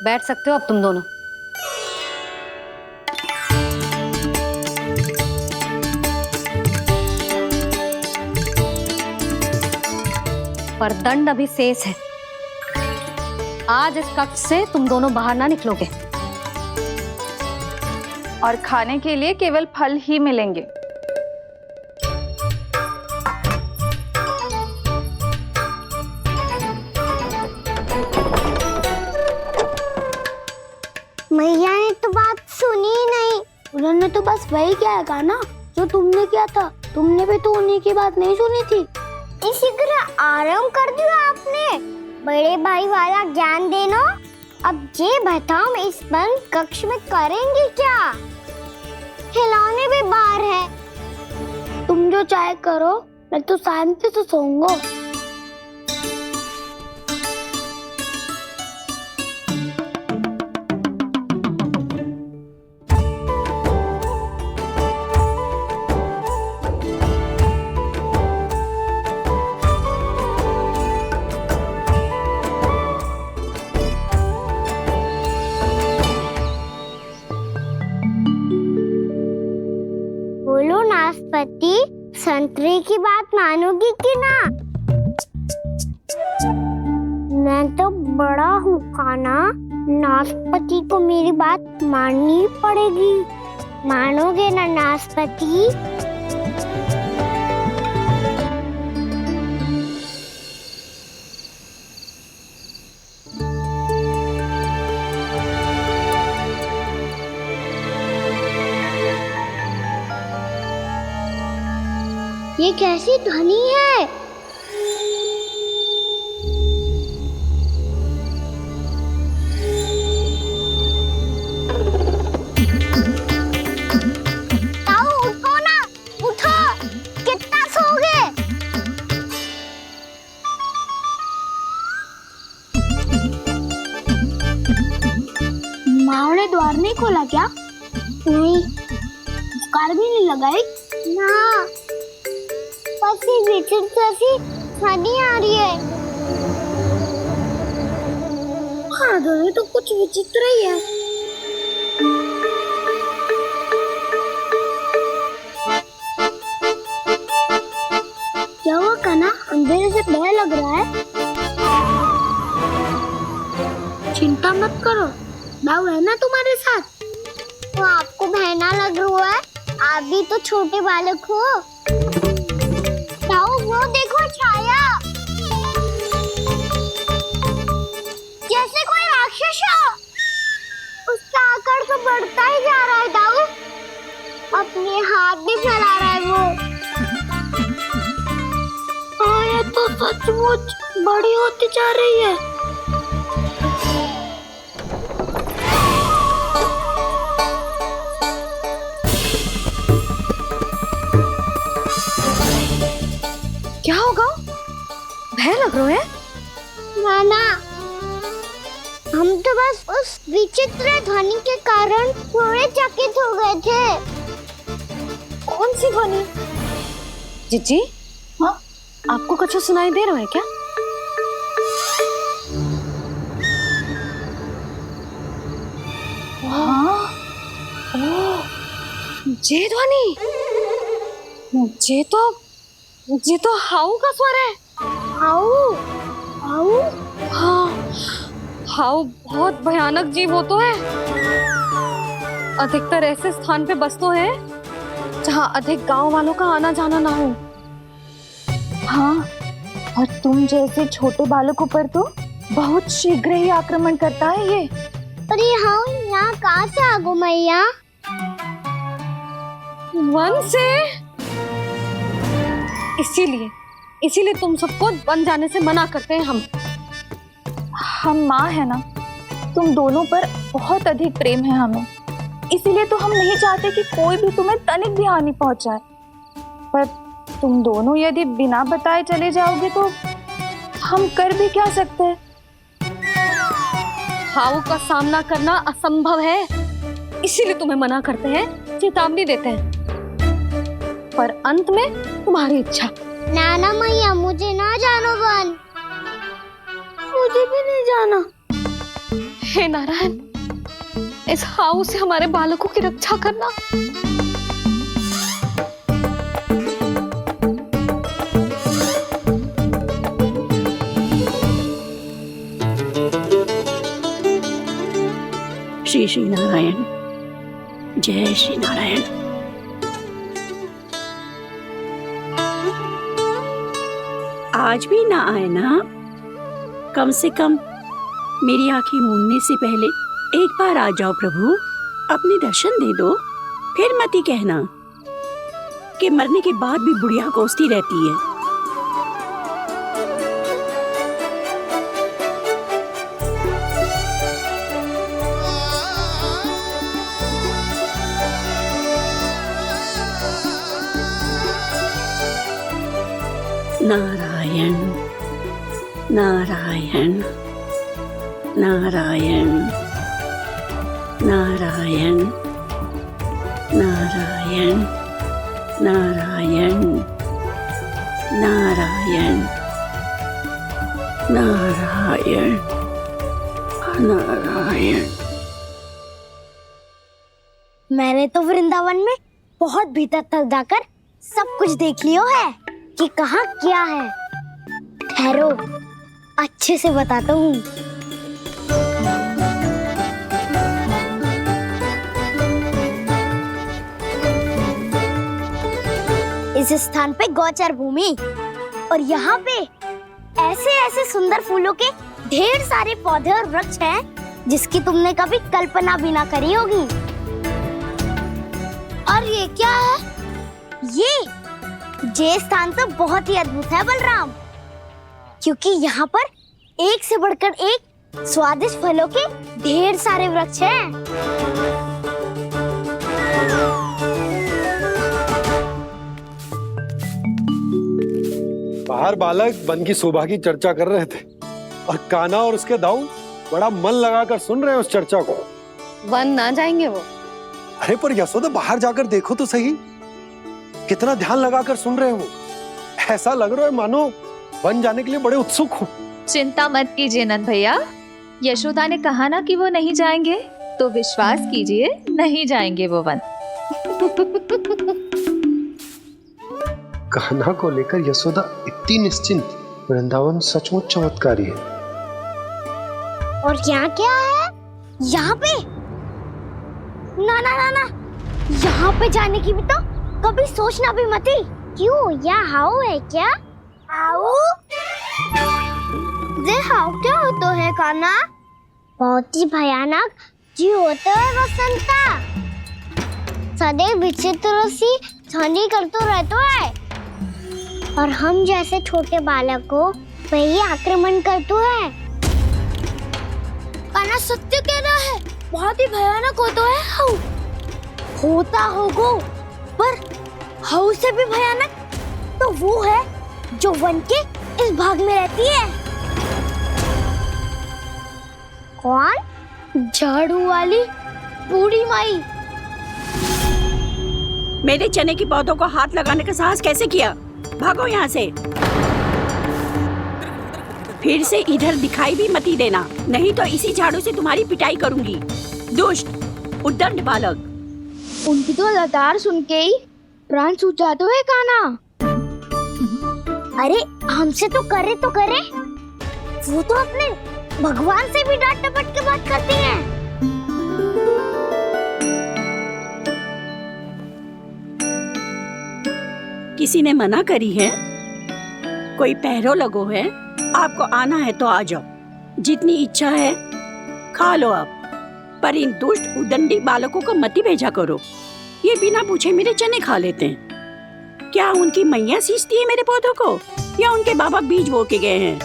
बैठ सकते हो अब तुम दोनों। पर दंड अभी शेष है। आज इस कक्ष से तुम दोनों बाहर ना निकलोगे, और खाने के लिए केवल फल ही मिलेंगे। मैया ने तो बात सुनी ही नहीं। उन्होंने तो बस वही कहा ना जो तुमने किया था। तुमने भी तो उन्हीं की बात नहीं सुनी थी। इसी तरह आराम कर दिया आपने। बड़े भाई वाला ज्ञान देना। अब ये बताओ, इस बंद कक्ष में करेंगे क्या? खिलौने भी बाहर है। तुम जो चाहे करो, मैं तो शांति से सोऊंगा। बोलो नाशपाती, संतरे की बात मानोगी कि ना? मैं तो बड़ा हूँ काना, नाशपाती को मेरी बात माननी पड़ेगी। मानोगे ना नाशपाती? ये कैसी ध्वनि है? ताऊ उठो ना, उठो, कितना सोओगे? माँ ने द्वार नहीं खोला क्या? नहीं। कार भी नहीं लगाई? ना। विचित्र सी ध्वनि आ रही है। हाँ, ध्वनि तो कुछ विचित्र ही है। क्या हुआ कान्हा? अंधेरे से भय लग रहा है। चिंता मत करो, दाऊ है ना तुम्हारे साथ। तो आपको भय ना लग रहा है? आप भी तो छोटे बालक हो। वो देखो छाया। हमेशा उसका आकार तो बढ़ता ही जा रहा है दाऊ। अपने हाथ भी फैला रहा है वो। ये तो सचमुच बड़ी होती जा रही है। क्या होगा? भय लग रहा है? नाना, हम तो बस उस विचित्र ध्वनि के कारण थोड़े चकित हो गए थे। कौन सी ध्वनि? जीजी, हाँ, आपको कुछ सुनाई दे रहा है क्या? हाँ, ओह, ये ध्वनि, ये तो हाउ का स्वर है। हाउ? हाउ? हाँ, हाउ बहुत भयानक जीव हो तो है। अधिकतर ऐसे स्थान पे बसते हैं जहाँ अधिक गांव वालों का आना जाना ना हो। हाँ, और तुम जैसे छोटे बालकों पर तो बहुत शीघ्र ही आक्रमण करता है ये। अरे हाउ यहाँ कहाँ से आ गो मैया? वन से। इसीलिए तुम सबको वन जाने से मना करते हैं हम माँ है ना, तुम दोनों पर बहुत अधिक प्रेम है हमें, इसीलिए तो हम नहीं चाहते कि कोई भी तुम्हें तनिक भी हानि पहुंचाए। पर तुम दोनों यदि बिना बताए चले जाओगे तो हम कर भी क्या सकते हैं? हाउ का सामना करना असंभव है, इसीलिए तुम्हें मना करते हैं, चेतावनी देते हैं। पर अंत में तुम्हारी इच्छा। नाना मैया, मुझे ना जानो वन, मुझे भी नहीं जाना। हे नारायण, इस हाउ से हमारे बालकों की रक्षा करना। श्री श्री नारायण, जय श्री नारायण। आज भी ना आए ना? कम से कम मेरी आंखें मूंदने से पहले एक बार आ जाओ प्रभु, अपने दर्शन दे दो। फिर मत ही कहना कि मरने के बाद भी बुढ़िया कोसती रहती है। नारायण नारायण नारायण नारायण नारायण नारायण नारायण नारायण नारायण। मैंने तो वृंदावन में बहुत भीतर तक जाकर सब कुछ देख लियो है कि कहाँ क्या है। ठहरो, अच्छे से बताता हूँ। इस स्थान पे गोचर भूमि और यहाँ पे ऐसे ऐसे सुंदर फूलों के ढेर सारे पौधे और वृक्ष हैं जिसकी तुमने कभी कल्पना भी ना करी होगी। और ये क्या है? ये स्थान तो बहुत ही अद्भुत है बलराम, क्योंकि यहाँ पर एक से बढ़कर एक स्वादिष्ट फलों के ढेर सारे वृक्ष हैं। बाहर बालक वन की शोभा की चर्चा कर रहे थे और कान्हा और उसके दाऊ बड़ा मन लगाकर सुन रहे हैं उस चर्चा को। वन ना जाएंगे वो? अरे पर यशोदा, बाहर जाकर देखो तो सही, कितना ध्यान लगाकर सुन रहे हो। ऐसा लग रहा है मानो वन जाने के लिए बड़े उत्सुक हो। चिंता मत कीजिए नंद भैया, यशोदा ने कहा ना कि वो नहीं जाएंगे, तो विश्वास कीजिए नहीं जाएंगे वो वन। कान्हा को लेकर यशोदा इतनी निश्चिंत, वृंदावन सचमुच चमत्कारी है। और यहाँ क्या है? यहाँ पे ना ना ना ना, यहाँ पे जाने की भी तो कभी सोचना भी मत ही। क्यों, यहाँ हाउ है क्या? हाउ? ये हाउ क्या होता है कान्हा? बहुत ही भयानक जी होते है बसंता। सदैव विचित्र सी ध्वनि करते रहते है और हम जैसे छोटे बालक को वही आक्रमण करते है। कान्हा सत्य कह रहा है, बहुत ही भयानक होता है हाउ। होता होगा, पर हाउ से भी भयानक तो वो है जो वन के इस भाग में रहती है। कौन? झाड़ू वाली बूढ़ी माई। मेरे चने की पौधों को हाथ लगाने का साहस कैसे किया? भागो यहाँ से। फिर से इधर दिखाई भी मती देना, नहीं तो इसी झाड़ू से तुम्हारी पिटाई करूंगी। दुष्ट उद्दंड बालक। उनकी तो लतार सुन के ही प्राण सूझ जाते हुए कान्हा। अरे हमसे तो करे, वो तो अपने भगवान से भी डांट डपट के बात करती हैं। किसी ने मना करी है? कोई पहरो लगो है? आपको आना है तो आ जाओ, जितनी इच्छा है खा लो आप, पर इन दुष्ट उदंडी बालकों को मत ही भेजा करो। ये बिना पूछे मेरे चने खा लेते हैं। क्या उनकी मैया सींचती है मेरे पौधों को, या उनके बाबा बीज बो के गए हैं?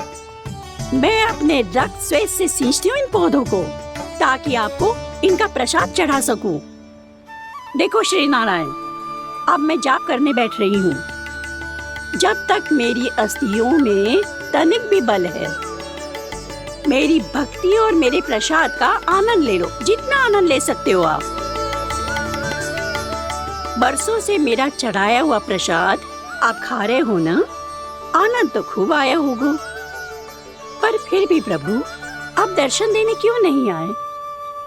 मैं अपने रक्त स्वेद से सींचती हूँ इन पौधों को, ताकि आपको इनका प्रसाद चढ़ा सकूं। देखो श्री नारायण, अब मैं जाप करने बैठ रही हूँ। जब तक मेरी अस्थियों में तनिक भी बल है, मेरी भक्ति और मेरे प्रसाद का आनंद ले लो, जितना आनंद ले सकते हो आप। बरसों से मेरा चढ़ाया हुआ प्रसाद आप खा रहे हो ना, आनंद तो खूब आया होगा। पर फिर भी प्रभु, आप दर्शन देने क्यों नहीं आए?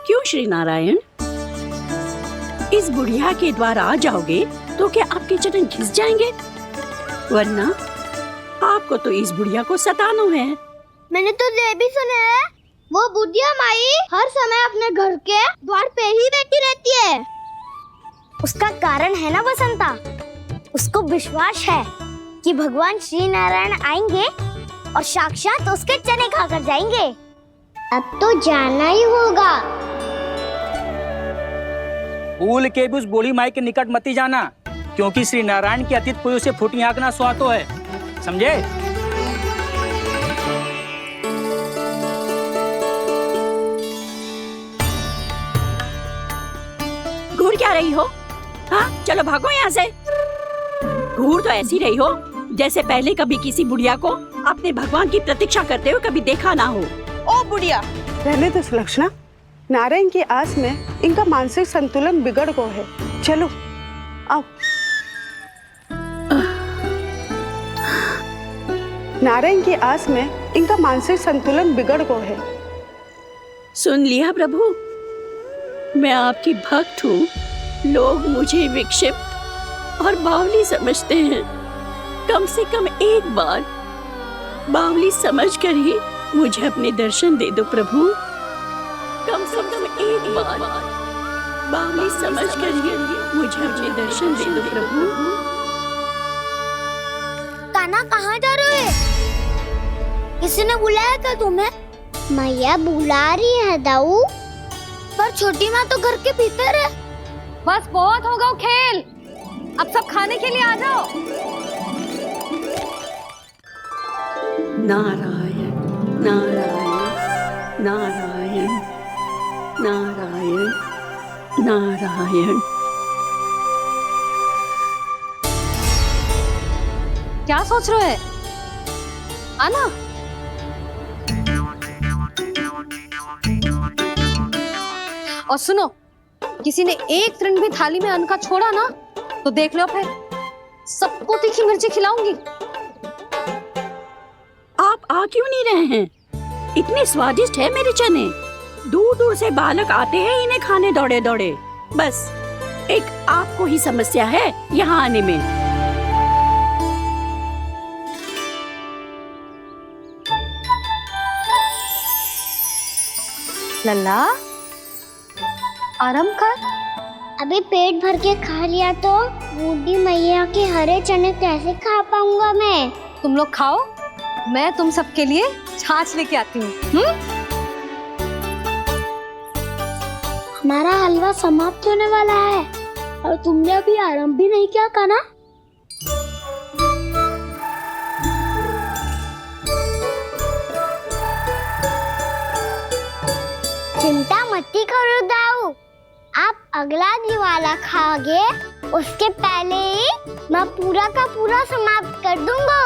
क्यों श्री नारायण? इस बुढ़िया के द्वार आ जाओगे तो क्या आपके चरण घिस जाएंगे? वरना आपको तो इस बुढ़िया को सताना है। मैंने तो ये भी सुना है, वो बुढ़िया माई हर समय अपने घर के द्वार पे ही बैठी रहती है। उसका कारण है ना बसंता, उसको विश्वास है कि भगवान श्री नारायण आएंगे और साक्षात उसके चने खाकर जाएंगे। अब तो जाना ही होगा। भूल के भी उस बूढ़ी माई के निकट मती जाना, क्योंकि श्री नारायण की अतीत पुरुष से फूटी आंख ना स्वातो है, समझे? घूर क्या रही हो? हाँ, चलो भागो यहाँ से। घूर तो ऐसी रही हो जैसे पहले कभी किसी बुढ़िया को अपने भगवान की प्रतीक्षा करते हुए कभी देखा ना हो। ओ बुढ़िया, पहले तो सुलक्षणा, नारायण की आस में इनका मानसिक संतुलन बिगड़ गया है। चलो आओ। नारायण की आस में इनका मानसिक संतुलन बिगड़ गया है। सुन लिया प्रभु, मैं आपकी भक्त हूँ। लोग मुझे विक्षिप्त और बावली समझते हैं। कम से कम एक बार बावली समझकर ही मुझे अपने दर्शन दे दो प्रभु। कम से कम एक बार बावली समझकर ही मुझे अपने दर्शन दे दो प्रभु। कान्हा कहाँ जा रहे हो? किसी ने बुलाया था तुम्हें? मैया बुला रही है दाऊ, पर छोटी माँ तो घर के भीतर है। बस बहुत होगा खेल, अब सब खाने के लिए आ जाओ। नारायण नारायण नारायण नारायण नारायण। क्या सोच रहे हैं? आना। और सुनो, किसी ने एक तृण भी थाली में अन्न का छोड़ा ना तो देख लो, फिर सबको तीखी मिर्ची खिलाऊंगी। आप आ क्यों नहीं रहे हैं? इतने स्वादिष्ट है मेरे चने। दूर दूर से बालक आते हैं इन्हें खाने दौड़े दौड़े। बस एक आपको ही समस्या है यहाँ आने में। लल्ला, आराम कर। अभी पेट भर के खा लिया तो बूढ़ी मैया के हरे चने कैसे खा पाऊंगा मैं? तुम लोग खाओ, मैं तुम सबके लिए छाछ लेके आती हूँ। हमारा हलवा समाप्त होने वाला है और तुमने अभी आरंभ भी नहीं किया कान्हा। चिंता मत करो दाऊ, आप अगला दिवाला खाओगे उसके पहले ही मैं पूरा का पूरा समाप्त कर दूंगा।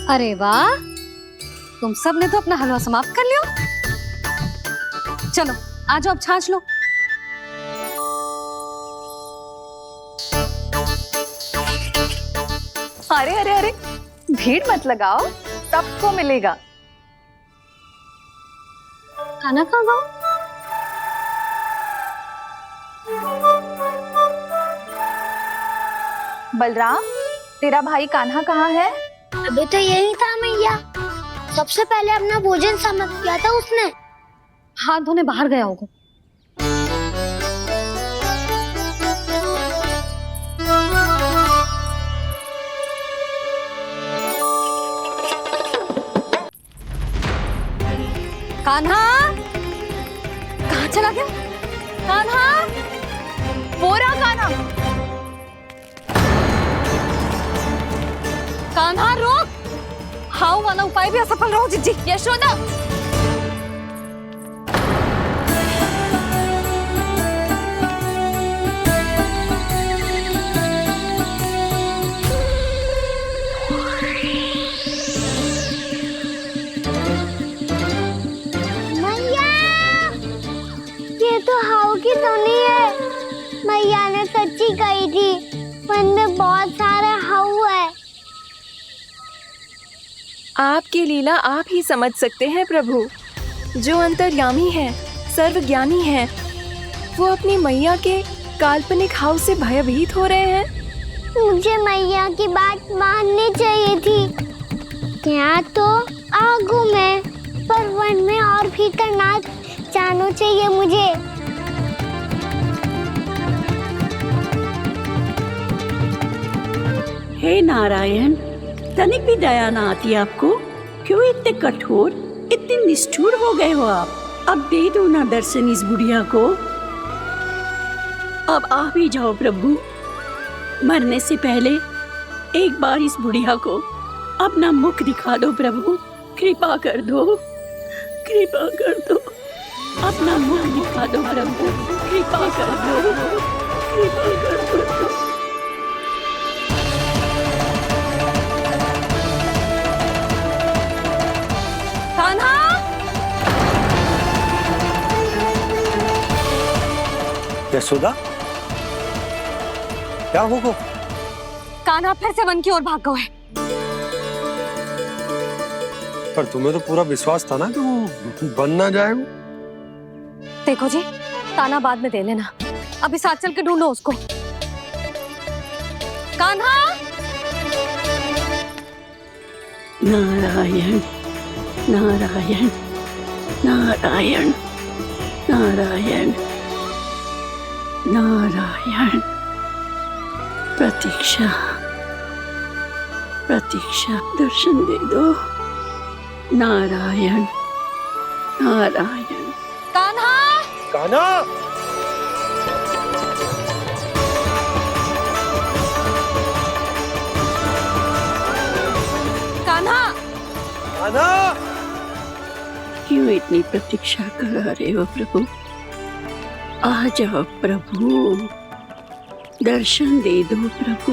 अरे वाह, तुम सब ने तो अपना हलवा समाप्त कर लियो। चलो आ जाओ, अब छाछ लो। अरे अरे अरे, भीड़ मत लगाओ, सबको मिलेगा। खाना खा गो। बलराम, तेरा भाई कान्हा कहाँ है? अभी तो यही था मैया, सबसे पहले अपना भोजन समाप्त किया था उसने। हाथ धोने बाहर गया होगा। कान्हा कहाँ चला गया? कान्हा, वो रहा कान्हा। कान्हा रोक, हाउ वाला उपाय भी असफल रहो जिज्जी। यशोदा, मैया, ये तो हाउ की धुनी है। मैया ने सच्ची कही थी, वन में बहुत सारे हाउ है। आपकी लीला आप ही समझ सकते हैं प्रभु। जो अंतर्यामी है, सर्वज्ञानी है, वो अपनी मैया के काल्पनिक हाव से भयभीत हो रहे हैं। मुझे मैया की बात माननी चाहिए थी। यहाँ तो आगू में, पर वन में और भीतर ना जाना चाहिए मुझे। हे नारायण, तनिक भी दया ना आती आपको? क्यों इतने कठोर, इतने निष्ठुर हो गए हो आप? अब दे दो ना दर्शन इस बुढ़िया को। अब आ भी जाओ प्रभु, मरने से पहले एक बार इस बुढ़िया को अपना मुख दिखा दो प्रभु। कृपा कर दो, कृपा कर दो, अपना मुख दिखा दो प्रभु। कृपा कर दो, कृपा कर दो। कान्हा, यशोदा, क्या होगा? कान्हा फिर से वन की ओर भाग गए। पर तुम्हें तो पूरा विश्वास था ना कि वो बन ना जाए। वो देखो जी, ताना बाद में दे लेना, अभी साथ चल के ढूंढो उसको। कान्हा, नारायण नारायण नारायण नारायण नारायण। प्रतीक्षा प्रतीक्षा, दर्शन दे दो। नारायण नारायण। कान्हा, कान्हा, कान्हा, कान्हा, क्यों इतनी प्रतीक्षा करा रहे हो प्रभु? आ जाओ प्रभु, दर्शन दे दो प्रभु।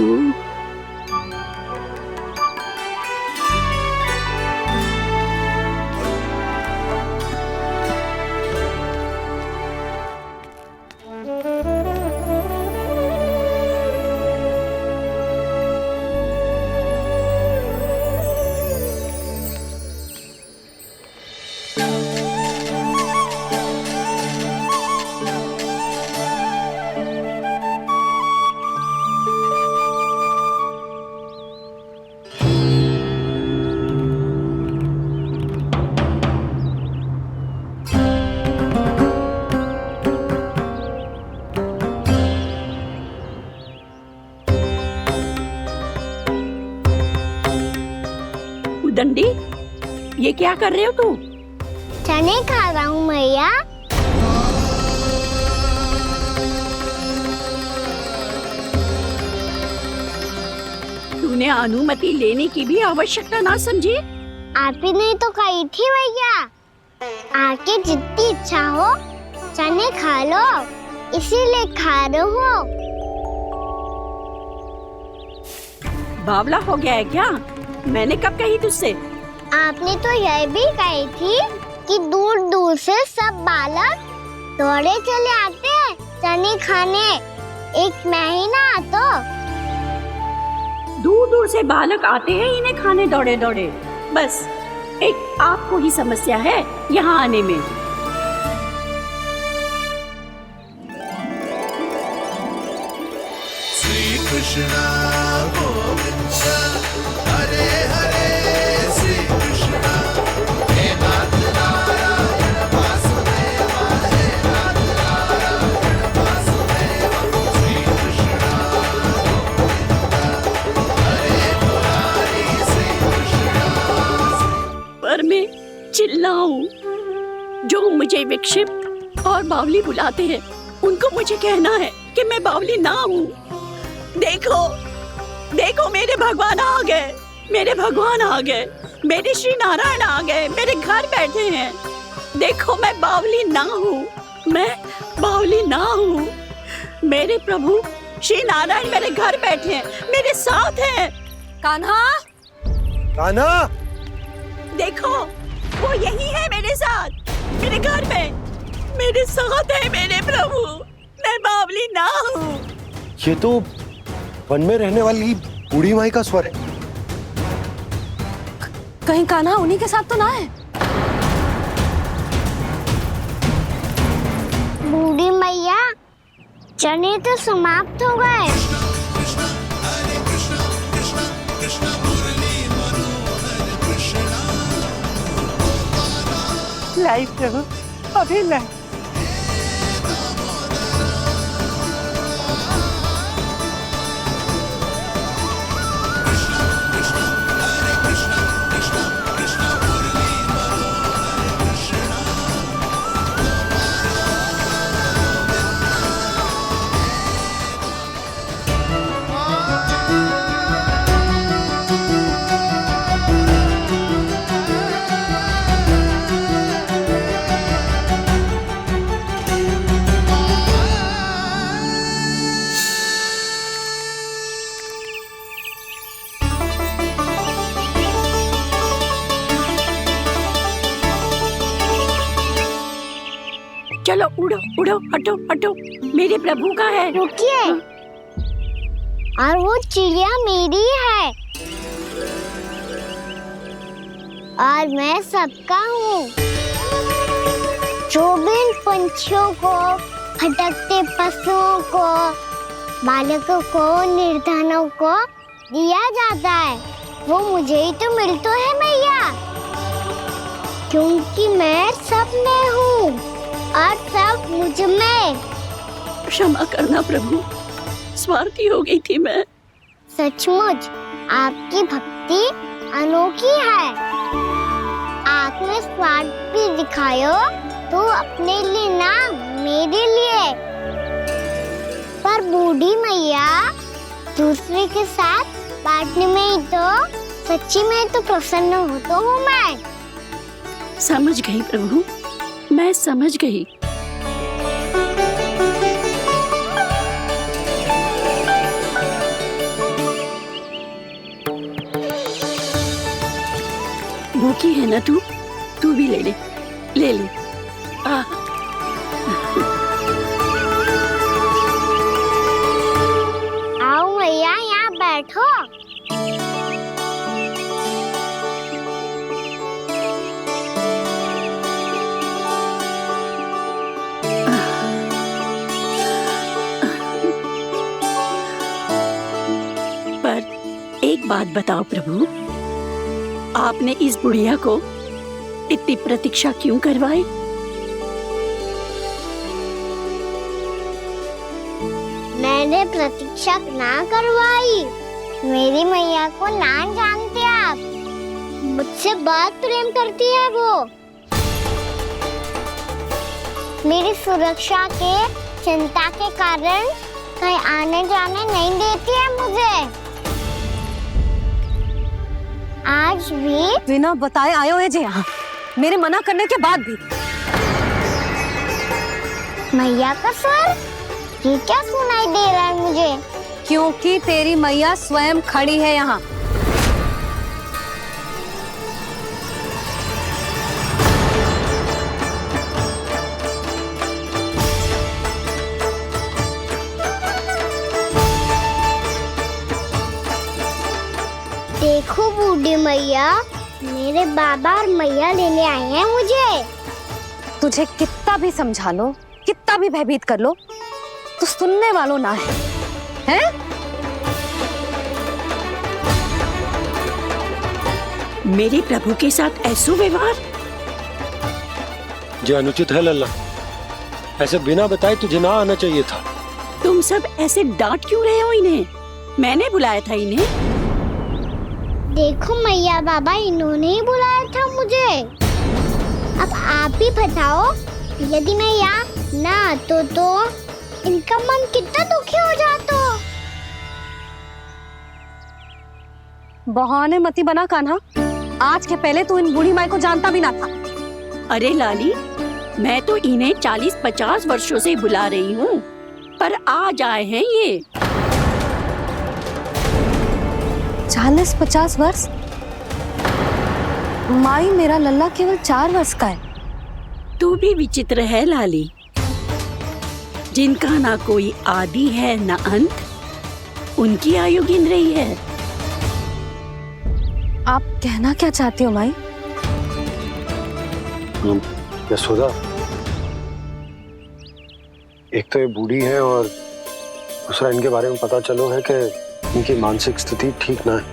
ये क्या कर रहे हो तू? चने खा रहा हूँ मैया। तूने अनुमति लेने की भी आवश्यकता ना समझी? आप ही ने तो कही थी मैया, आके जितनी इच्छा हो चने खा लो, इसीलिए खा रहे हो। बावला हो गया है क्या? मैंने कब कही तुझसे? आपने तो यह भी कही थी कि दूर दूर से सब बालक दौड़े चले आते हैं चने खाने, एक महीना तो दूर दूर से बालक आते हैं इन्हें खाने दौड़े दौड़े। बस एक आपको ही समस्या है यहाँ आने में। श्री कृष्ण गोविंद हरे हरे, श्री कृष्ण हे नाथ नारायण वासुदेव, हे नाथ नारायण वासुदेव, श्री कृष्ण गोविंद हरे मुरारी, श्री कृष्ण। पर मैं चिल्लाऊं? जो मुझे विक्षिप्त और बावली बुलाते हैं उनको मुझे कहना है कि मैं बावली ना हूँ। देखो देखो, मेरे भगवान आ गए, मेरे भगवान आ गए, मेरे श्री नारायण आ गए, मेरे घर बैठे हैं। देखो मैं बावली ना हूँ, मैं बावली ना हूँ। मेरे प्रभु श्री नारायण मेरे घर बैठे हैं, मेरे साथ हैं। कान्हा, कान्हा, देखो वो यही है मेरे साथ, मेरे घर में मेरे साथ है मेरे प्रभु। मैं बावली ना हूँ। ये तो वन में रहने वाली बूढ़ी माई का स्वर है। कहीं कान्हा उन्हीं के साथ तो ना है? बूढ़ी मैया, चने तो समाप्त हो गए। कृष्ण हरे कृष्ण, कृष्ण कृष्ण मुरली मनोहर कृष्ण। लाई प्रभु, अभी लाई। चलो उड़ो उड़ो, हटो हटो, मेरे प्रभु का है। रुकिए, और वो चिड़िया मेरी है और मैं सबका हूँ। जो भी इन पंछियों को, भटकते पशुओं को, बालकों को, निर्धनों को दिया जाता है, वो मुझे ही तो मिलता है मैया, क्योंकि मैं सब में हूँ और सब मुझ में। क्षमा करना प्रभु, स्वार्थी हो गई थी मैं। सचमुच आपकी भक्ति अनोखी है। आपने स्वार्थ भी दिखायो तो अपने लिए ना, मेरे लिए। पर बूढ़ी मैया, दूसरे के साथ बांटने में ही तो सच्ची में तो प्रसन्न होता हूँ मैं। समझ गई प्रभु, मैं समझ गई। भूखी है ना तू? तू भी ले ले, ले ले। आओ मैया, यहाँ बैठो। पर एक बात बताओ प्रभु, आपने इस बुढ़िया को इतनी प्रतीक्षा क्यों करवाई? मैंने प्रतीक्षा ना करवाई। मेरी मैया को ना जानते आप। मुझसे बहुत प्रेम करती है वो। मेरी सुरक्षा के चिंता के कारण कहीं आने जाने नहीं देती है मुझे। आज भी बिना बताए आए हुए जे यहाँ, मेरे मना करने के बाद भी। मैया का स्वर, ये क्या सुनाई दे रहा है मुझे? क्योंकि तेरी मैया स्वयं खड़ी है यहाँ। देखो बूढ़ी मैया, मेरे बाबा और मैया लेने आए हैं मुझे। तुझे कितना भी समझा लो, कितना भी भयभीत कर लो, तो सुनने वालों ना है, हैं? मेरे प्रभु के साथ ऐसा व्यवहार जो अनुचित है लल्ला। ऐसे बिना बताए तुझे ना आना चाहिए था। तुम सब ऐसे डांट क्यों रहे हो इन्हें? मैंने बुलाया था इन्हें। देखो मैया बाबा, इन्होंने ही बुलाया था मुझे। अब आप ही बताओ, यदि मैं यहाँ ना आतो तो इनका मन कितना दुखी हो जाता। बहाने मती बना कान्हा। आज के पहले तू इन बूढ़ी माई को जानता भी ना था। अरे लाली, मैं तो इन्हें 40-50 वर्षों से बुला रही हूँ, पर आज आए हैं ये। 40-50 वर्ष? माई, मेरा लल्ला केवल 4 वर्ष का है। तू भी विचित्र है लाली, जिनका ना कोई आदि है ना अंत, उनकी आयु गिन रही है। आप कहना क्या चाहती हो माई? यशोदा, एक तो ये बूढ़ी है और दूसरा इनके बारे में पता चलो है कि इनकी मानसिक स्थिति ठीक ना है।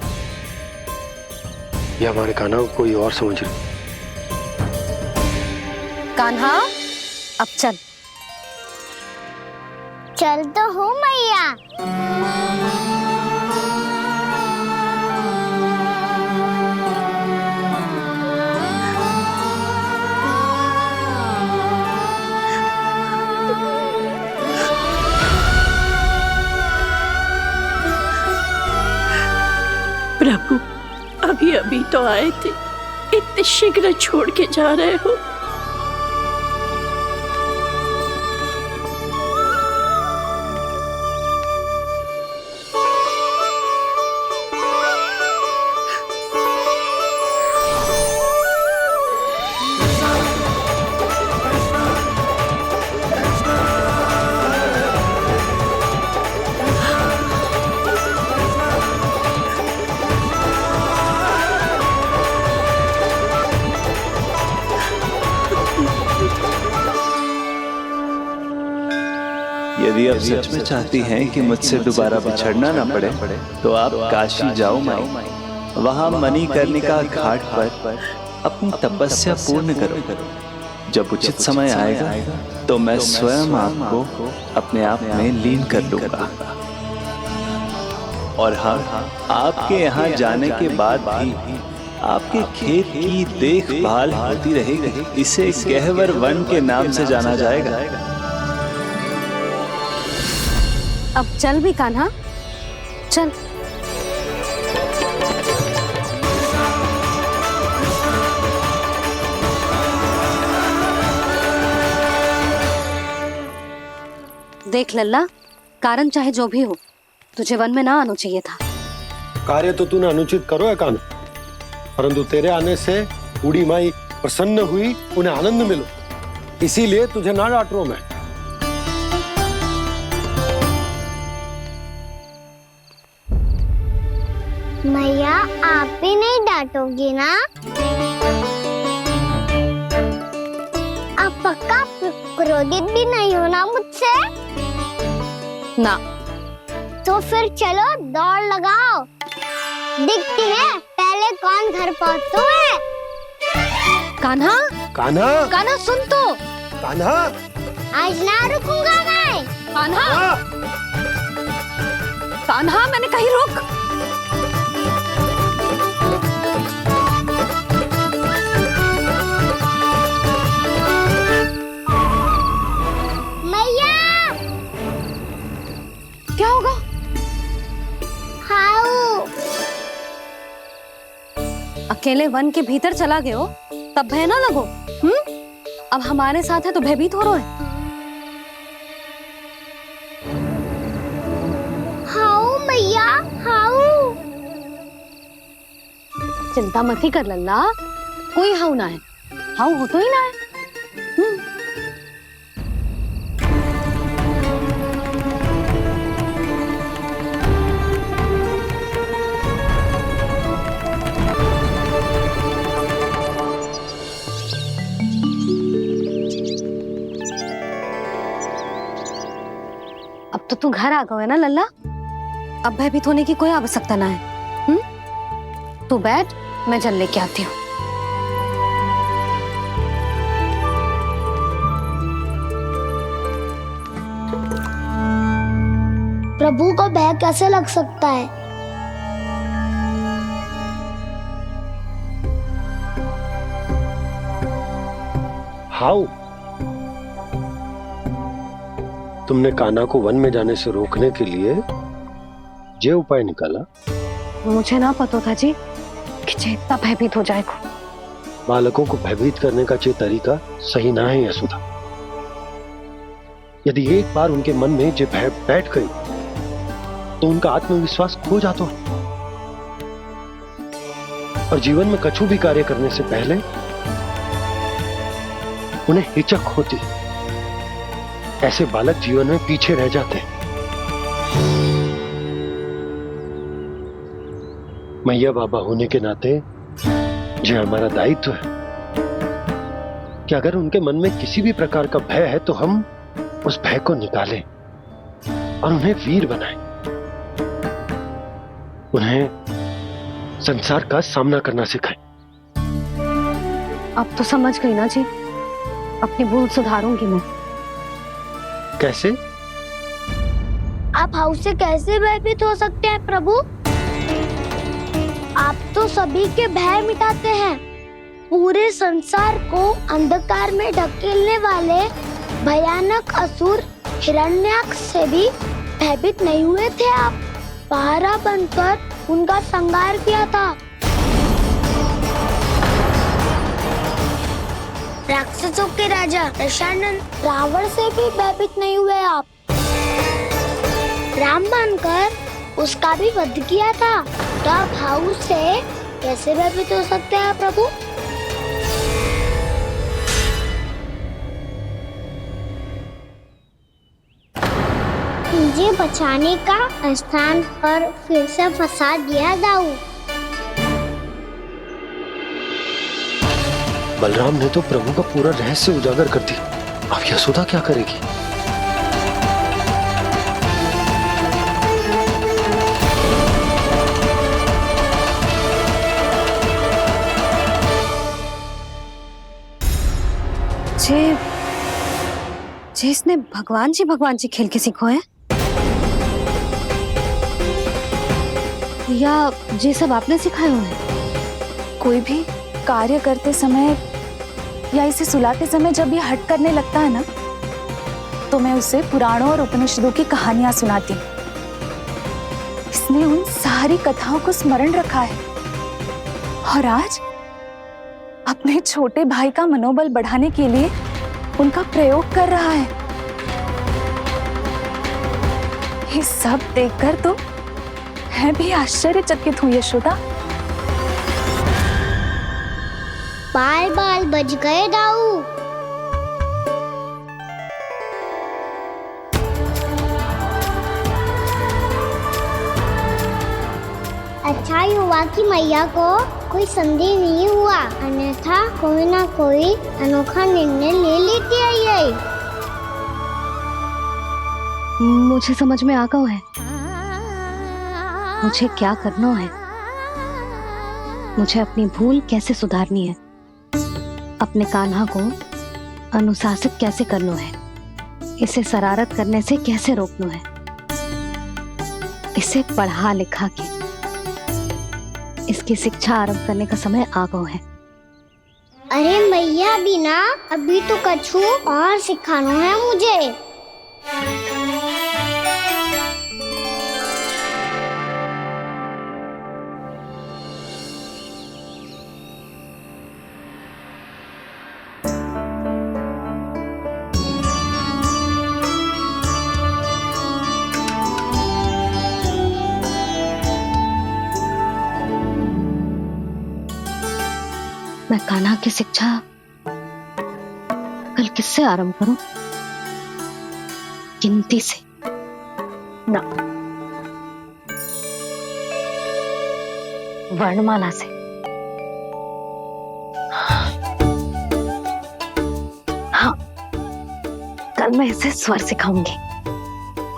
ये हमारे कान्हा को कोई और समझ रही। कान्हा, अब चल। चल तो हूँ मैया। प्रभु, अभी अभी तो आए थे, इतने शीघ्र छोड़ के जा रहे हो? यदि आप सच में चाहती हैं कि मुझसे दोबारा बिछड़ना ना पड़े तो आप काशी जाओ माई। वहां मणिकर्णिका घाट पर अपनी तपस्या पूर्ण करो। जब उचित समय आएगा तो मैं स्वयं आपको अपने आप में लीन कर लूंगा। और हाँ, आपके यहाँ जाने के बाद भी आपके खेत की देखभाल होती रहेगी। इसे गहवर वन के नाम से जाना जाएगा। अब चल भी कान्हा, चल। देख लल्ला, कारण चाहे जो भी हो, तुझे वन में ना आना चाहिए था। कार्य तो तूने अनुचित करो है कान्हा, परंतु तेरे आने से बूढ़ी माई प्रसन्न हुई, उन्हें आनंद मिलो, इसीलिए तुझे ना डांट रहा हूं मैं। मैया, आप भी नहीं डांटोगी ना? आप पक्का क्रोधित भी नहीं हो ना मुझसे? ना। तो फिर चलो दौड़ लगाओ, दिखती है पहले कौन घर पहुंचता है। कान्हा, कान्हा, कान्हा सुन तो। कान्हा, आज ना रुकूंगा मैं। कान्हा, कान्हा, मैंने कहीं रुक। अकेले वन के भीतर चला गए हो तब भय ना लगो। अब हमारे साथ है तो भयभीत हो रहे हो। हाउ मैया हाउ। चिंता मत ही कर लल्ला, कोई हाउ ना है, हाउ हो तो ही ना है। अब तो तू घर आ गया है ना लल्ला, अब भयभीत होने की कोई आवश्यकता ना है। तू बैठ, मैं जल लेके आती हूँ। प्रभु को भय कैसे लग सकता है? हाउ? तुमने कान्हा को वन में जाने से रोकने के लिए ये उपाय निकाला? मुझे ना पता था जी कि जे इतना भयभीत हो जाएगा। बालकों को भयभीत करने का ये तरीका सही ना है यशोदा। यदि एक बार उनके मन में ये भय बैठ गई तो उनका आत्मविश्वास खो जाता है और जीवन में कछु भी कार्य करने से पहले उन्हें हिचक होती। ऐसे बालक जीवन में पीछे रह जाते हैं। मैया बाबा होने के नाते यह हमारा दायित्व है कि अगर उनके मन में किसी भी प्रकार का भय है तो हम उस भय को निकालें और उन्हें वीर बनाएं, उन्हें संसार का सामना करना सिखाएं। अब तो समझ गई ना जी, अपनी भूल सुधारूंगी मैं। कैसे? आप हाउ से कैसे भयभीत हो सकते हैं प्रभु? आप तो सभी के भय मिटाते हैं। पूरे संसार को अंधकार में ढकेलने वाले भयानक असुर हिरण्याक्ष से भी भयभीत नहीं हुए थे आप। पहरा बनकर उनका संहार किया था। राक्षसों के राजा दशानन रावण से भी भयभीत नहीं हुए आप। राम बनकर उसका भी वध किया था। तो आप हाउ से कैसे भयभीत हो सकते हैं प्रभु? मुझे बचाने का स्थान पर फिर से फंसा दिया दाऊ। बलराम ने तो प्रभु का पूरा रहस्य उजागर कर दिया। अब यशोदा क्या करेगी? जे इसने भगवान जी खेल के सीखो है या जे सब आपने सिखाए हुए हैं? कोई भी कार्य करते समय या इसे सुलाते समय जब ये हट करने लगता है ना, तो मैं उसे पुराणों और उपनिषदों की कहानियां सुनाती हूँ। इसने उन सारी कथाओं को स्मरण रखा है और आज अपने छोटे भाई का मनोबल बढ़ाने के लिए उनका प्रयोग कर रहा है। ये सब देखकर तो मैं भी आश्चर्यचकित हूँ यशोदा। बाल बाल बज गए दाऊ। अच्छा ही हुआ कि मैया को कोई संदेह नहीं हुआ, अन्यथा कोई ना कोई अनोखा निर्णय ले लेती आई। मुझे समझ में आ गया है मुझे क्या करना है। मुझे अपनी भूल कैसे सुधारनी है, अपने कान्हा को अनुशासित कैसे करना है, इसे शरारत करने से कैसे रोकना है, इसे पढ़ा लिखा के इसकी शिक्षा आरंभ करने का समय आ गया है। अरे मैया बिना अभी तो कछु और सिखाना है मुझे। मैं कान्हा की शिक्षा कल किससे आरंभ करूं? गिनती से ना, वर्णमाला से। हाँ, कल मैं इसे स्वर सिखाऊंगी।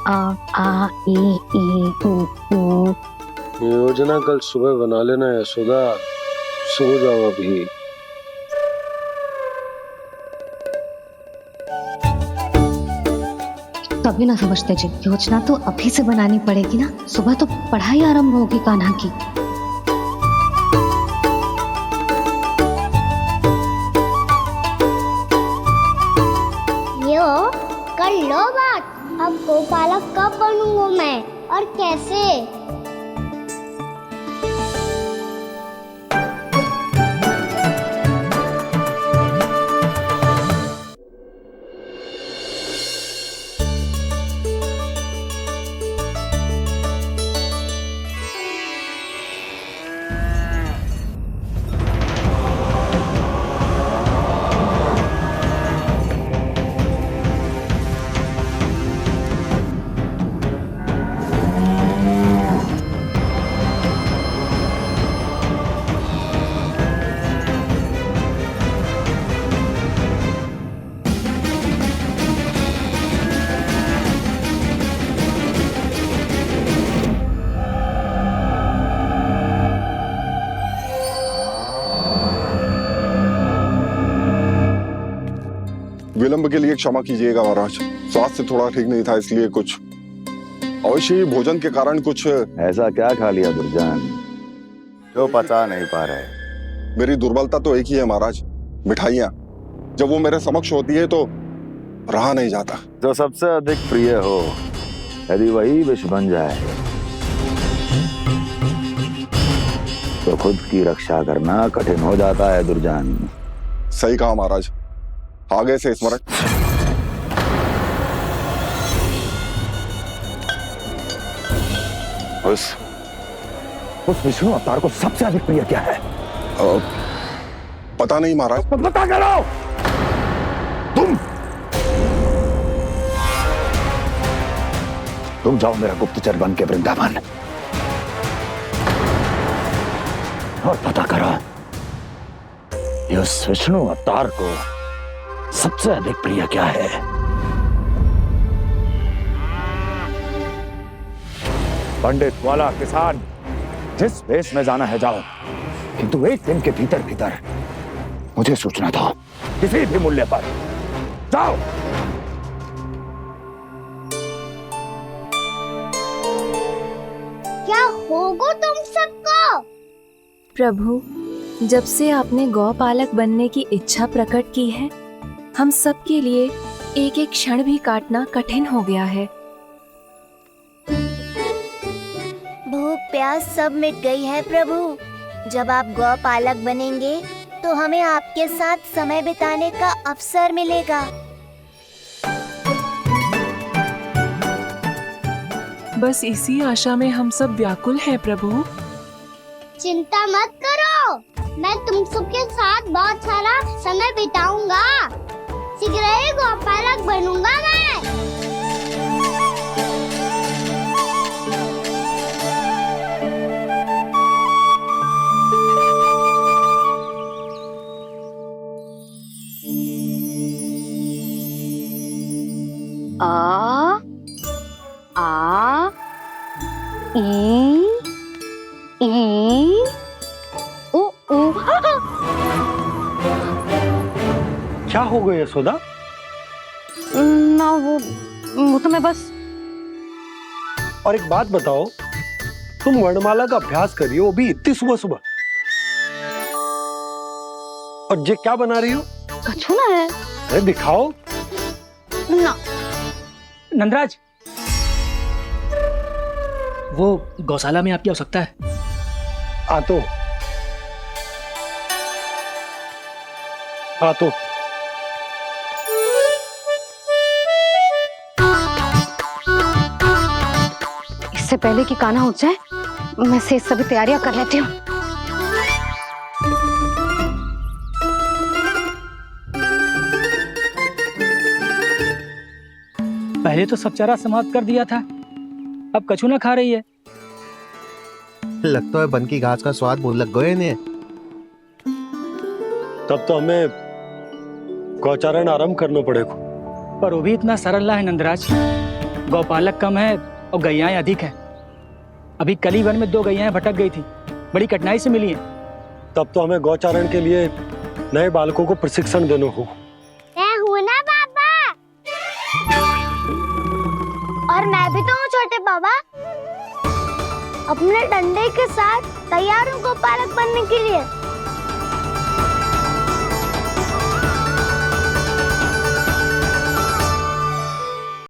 आ आ ई ई उ ऊ। योजना कल सुबह बना लेना यशोदा, सो जाओ अभी। तभी ना समझते जी, योजना तो अभी से बनानी पड़ेगी ना। सुबह तो पढ़ाई आरंभ होगी कान्हा की। यो कर लो बात, अब गोपालक कब बनूंगा मैं और कैसे? विलंब के लिए क्षमा कीजिएगा महाराज, स्वास्थ्य थोड़ा ठीक नहीं था इसलिए कुछ अवश्य ही भोजन के कारण कुछ। ऐसा क्या खा लिया दुर्जन जो पता नहीं पा रहे? मेरी दुर्बलता तो एक ही है महाराज, मिठाइयाँ। जब वो मेरे समक्ष होती है तो रहा नहीं जाता। जो सबसे अधिक प्रिय हो, यदि वही विष बन जाए तो खुद की रक्षा करना कठिन हो जाता है दुर्जन। सही कहा महाराज, आगे से स्मरण। उस विष्णु अवतार को सबसे अधिक प्रिय क्या है? पता नहीं महाराज। पता करो। तुम जाओ मेरा गुप्तचर बन के वृंदावन और पता करो कि उस विष्णु अवतार को सबसे अधिक प्रिय क्या है। पंडित वाला किसान जिस वेश में जाना है जाओ, किंतु एक दिन के भीतर भीतर मुझे सूचना दो, किसी भी मूल्य पर। जाओ। क्या होगा तुम सबको? प्रभु, जब से आपने गौपालक बनने की इच्छा प्रकट की है, हम सब के लिए एक एक क्षण भी काटना कठिन हो गया है। भूख प्यास सब मिट गई है प्रभु। जब आप गौपालक बनेंगे तो हमें आपके साथ समय बिताने का अवसर मिलेगा। बस इसी आशा में हम सब व्याकुल हैं प्रभु। चिंता मत करो, मैं तुम सबके साथ बहुत सारा समय बिताऊंगा। शीघ्र ही गोपालक बनूंगा मैं। आ ई उ ऊ। क्या हो गया यशोदा? ना वो तो मैं बस। और एक बात बताओ, तुम वर्णमाला का अभ्यास कर रही हो, वो भी इतनी सुबह सुबह, और ये क्या बना रही हो? कछु ना है। अरे दिखाओ ना। नंदराज, वो गौशाला में आपकी आवश्यकता है। आ तो इससे पहले कि कान्हा उठ जाए, मैं से सभी तैयारियां कर लेती हूँ। पहले तो सब चारा समाप्त कर दिया था, अब कछु ना खा रही है। लगता है बन की घास का स्वाद भूल लग गए इन्हें। तब तो हमें गौचारण आरंभ करना पड़ेगा। पर वो भी इतना सरल ना है नंदराज। गौपालक कम है और गैयाएं अधिक है। अभी कली वन में 2 गैयाएं भटक गई थी, बड़ी कठिनाई से मिली हैं। तब तो हमें गौचारण के लिए नए बालकों को प्रशिक्षण देना होगा। मैं हूँ ना बाबा, और मैं भी तो हूँ छोटे बाबा। अपने डंडे के साथ तैयार हूँ गौपालक बनने के लिए।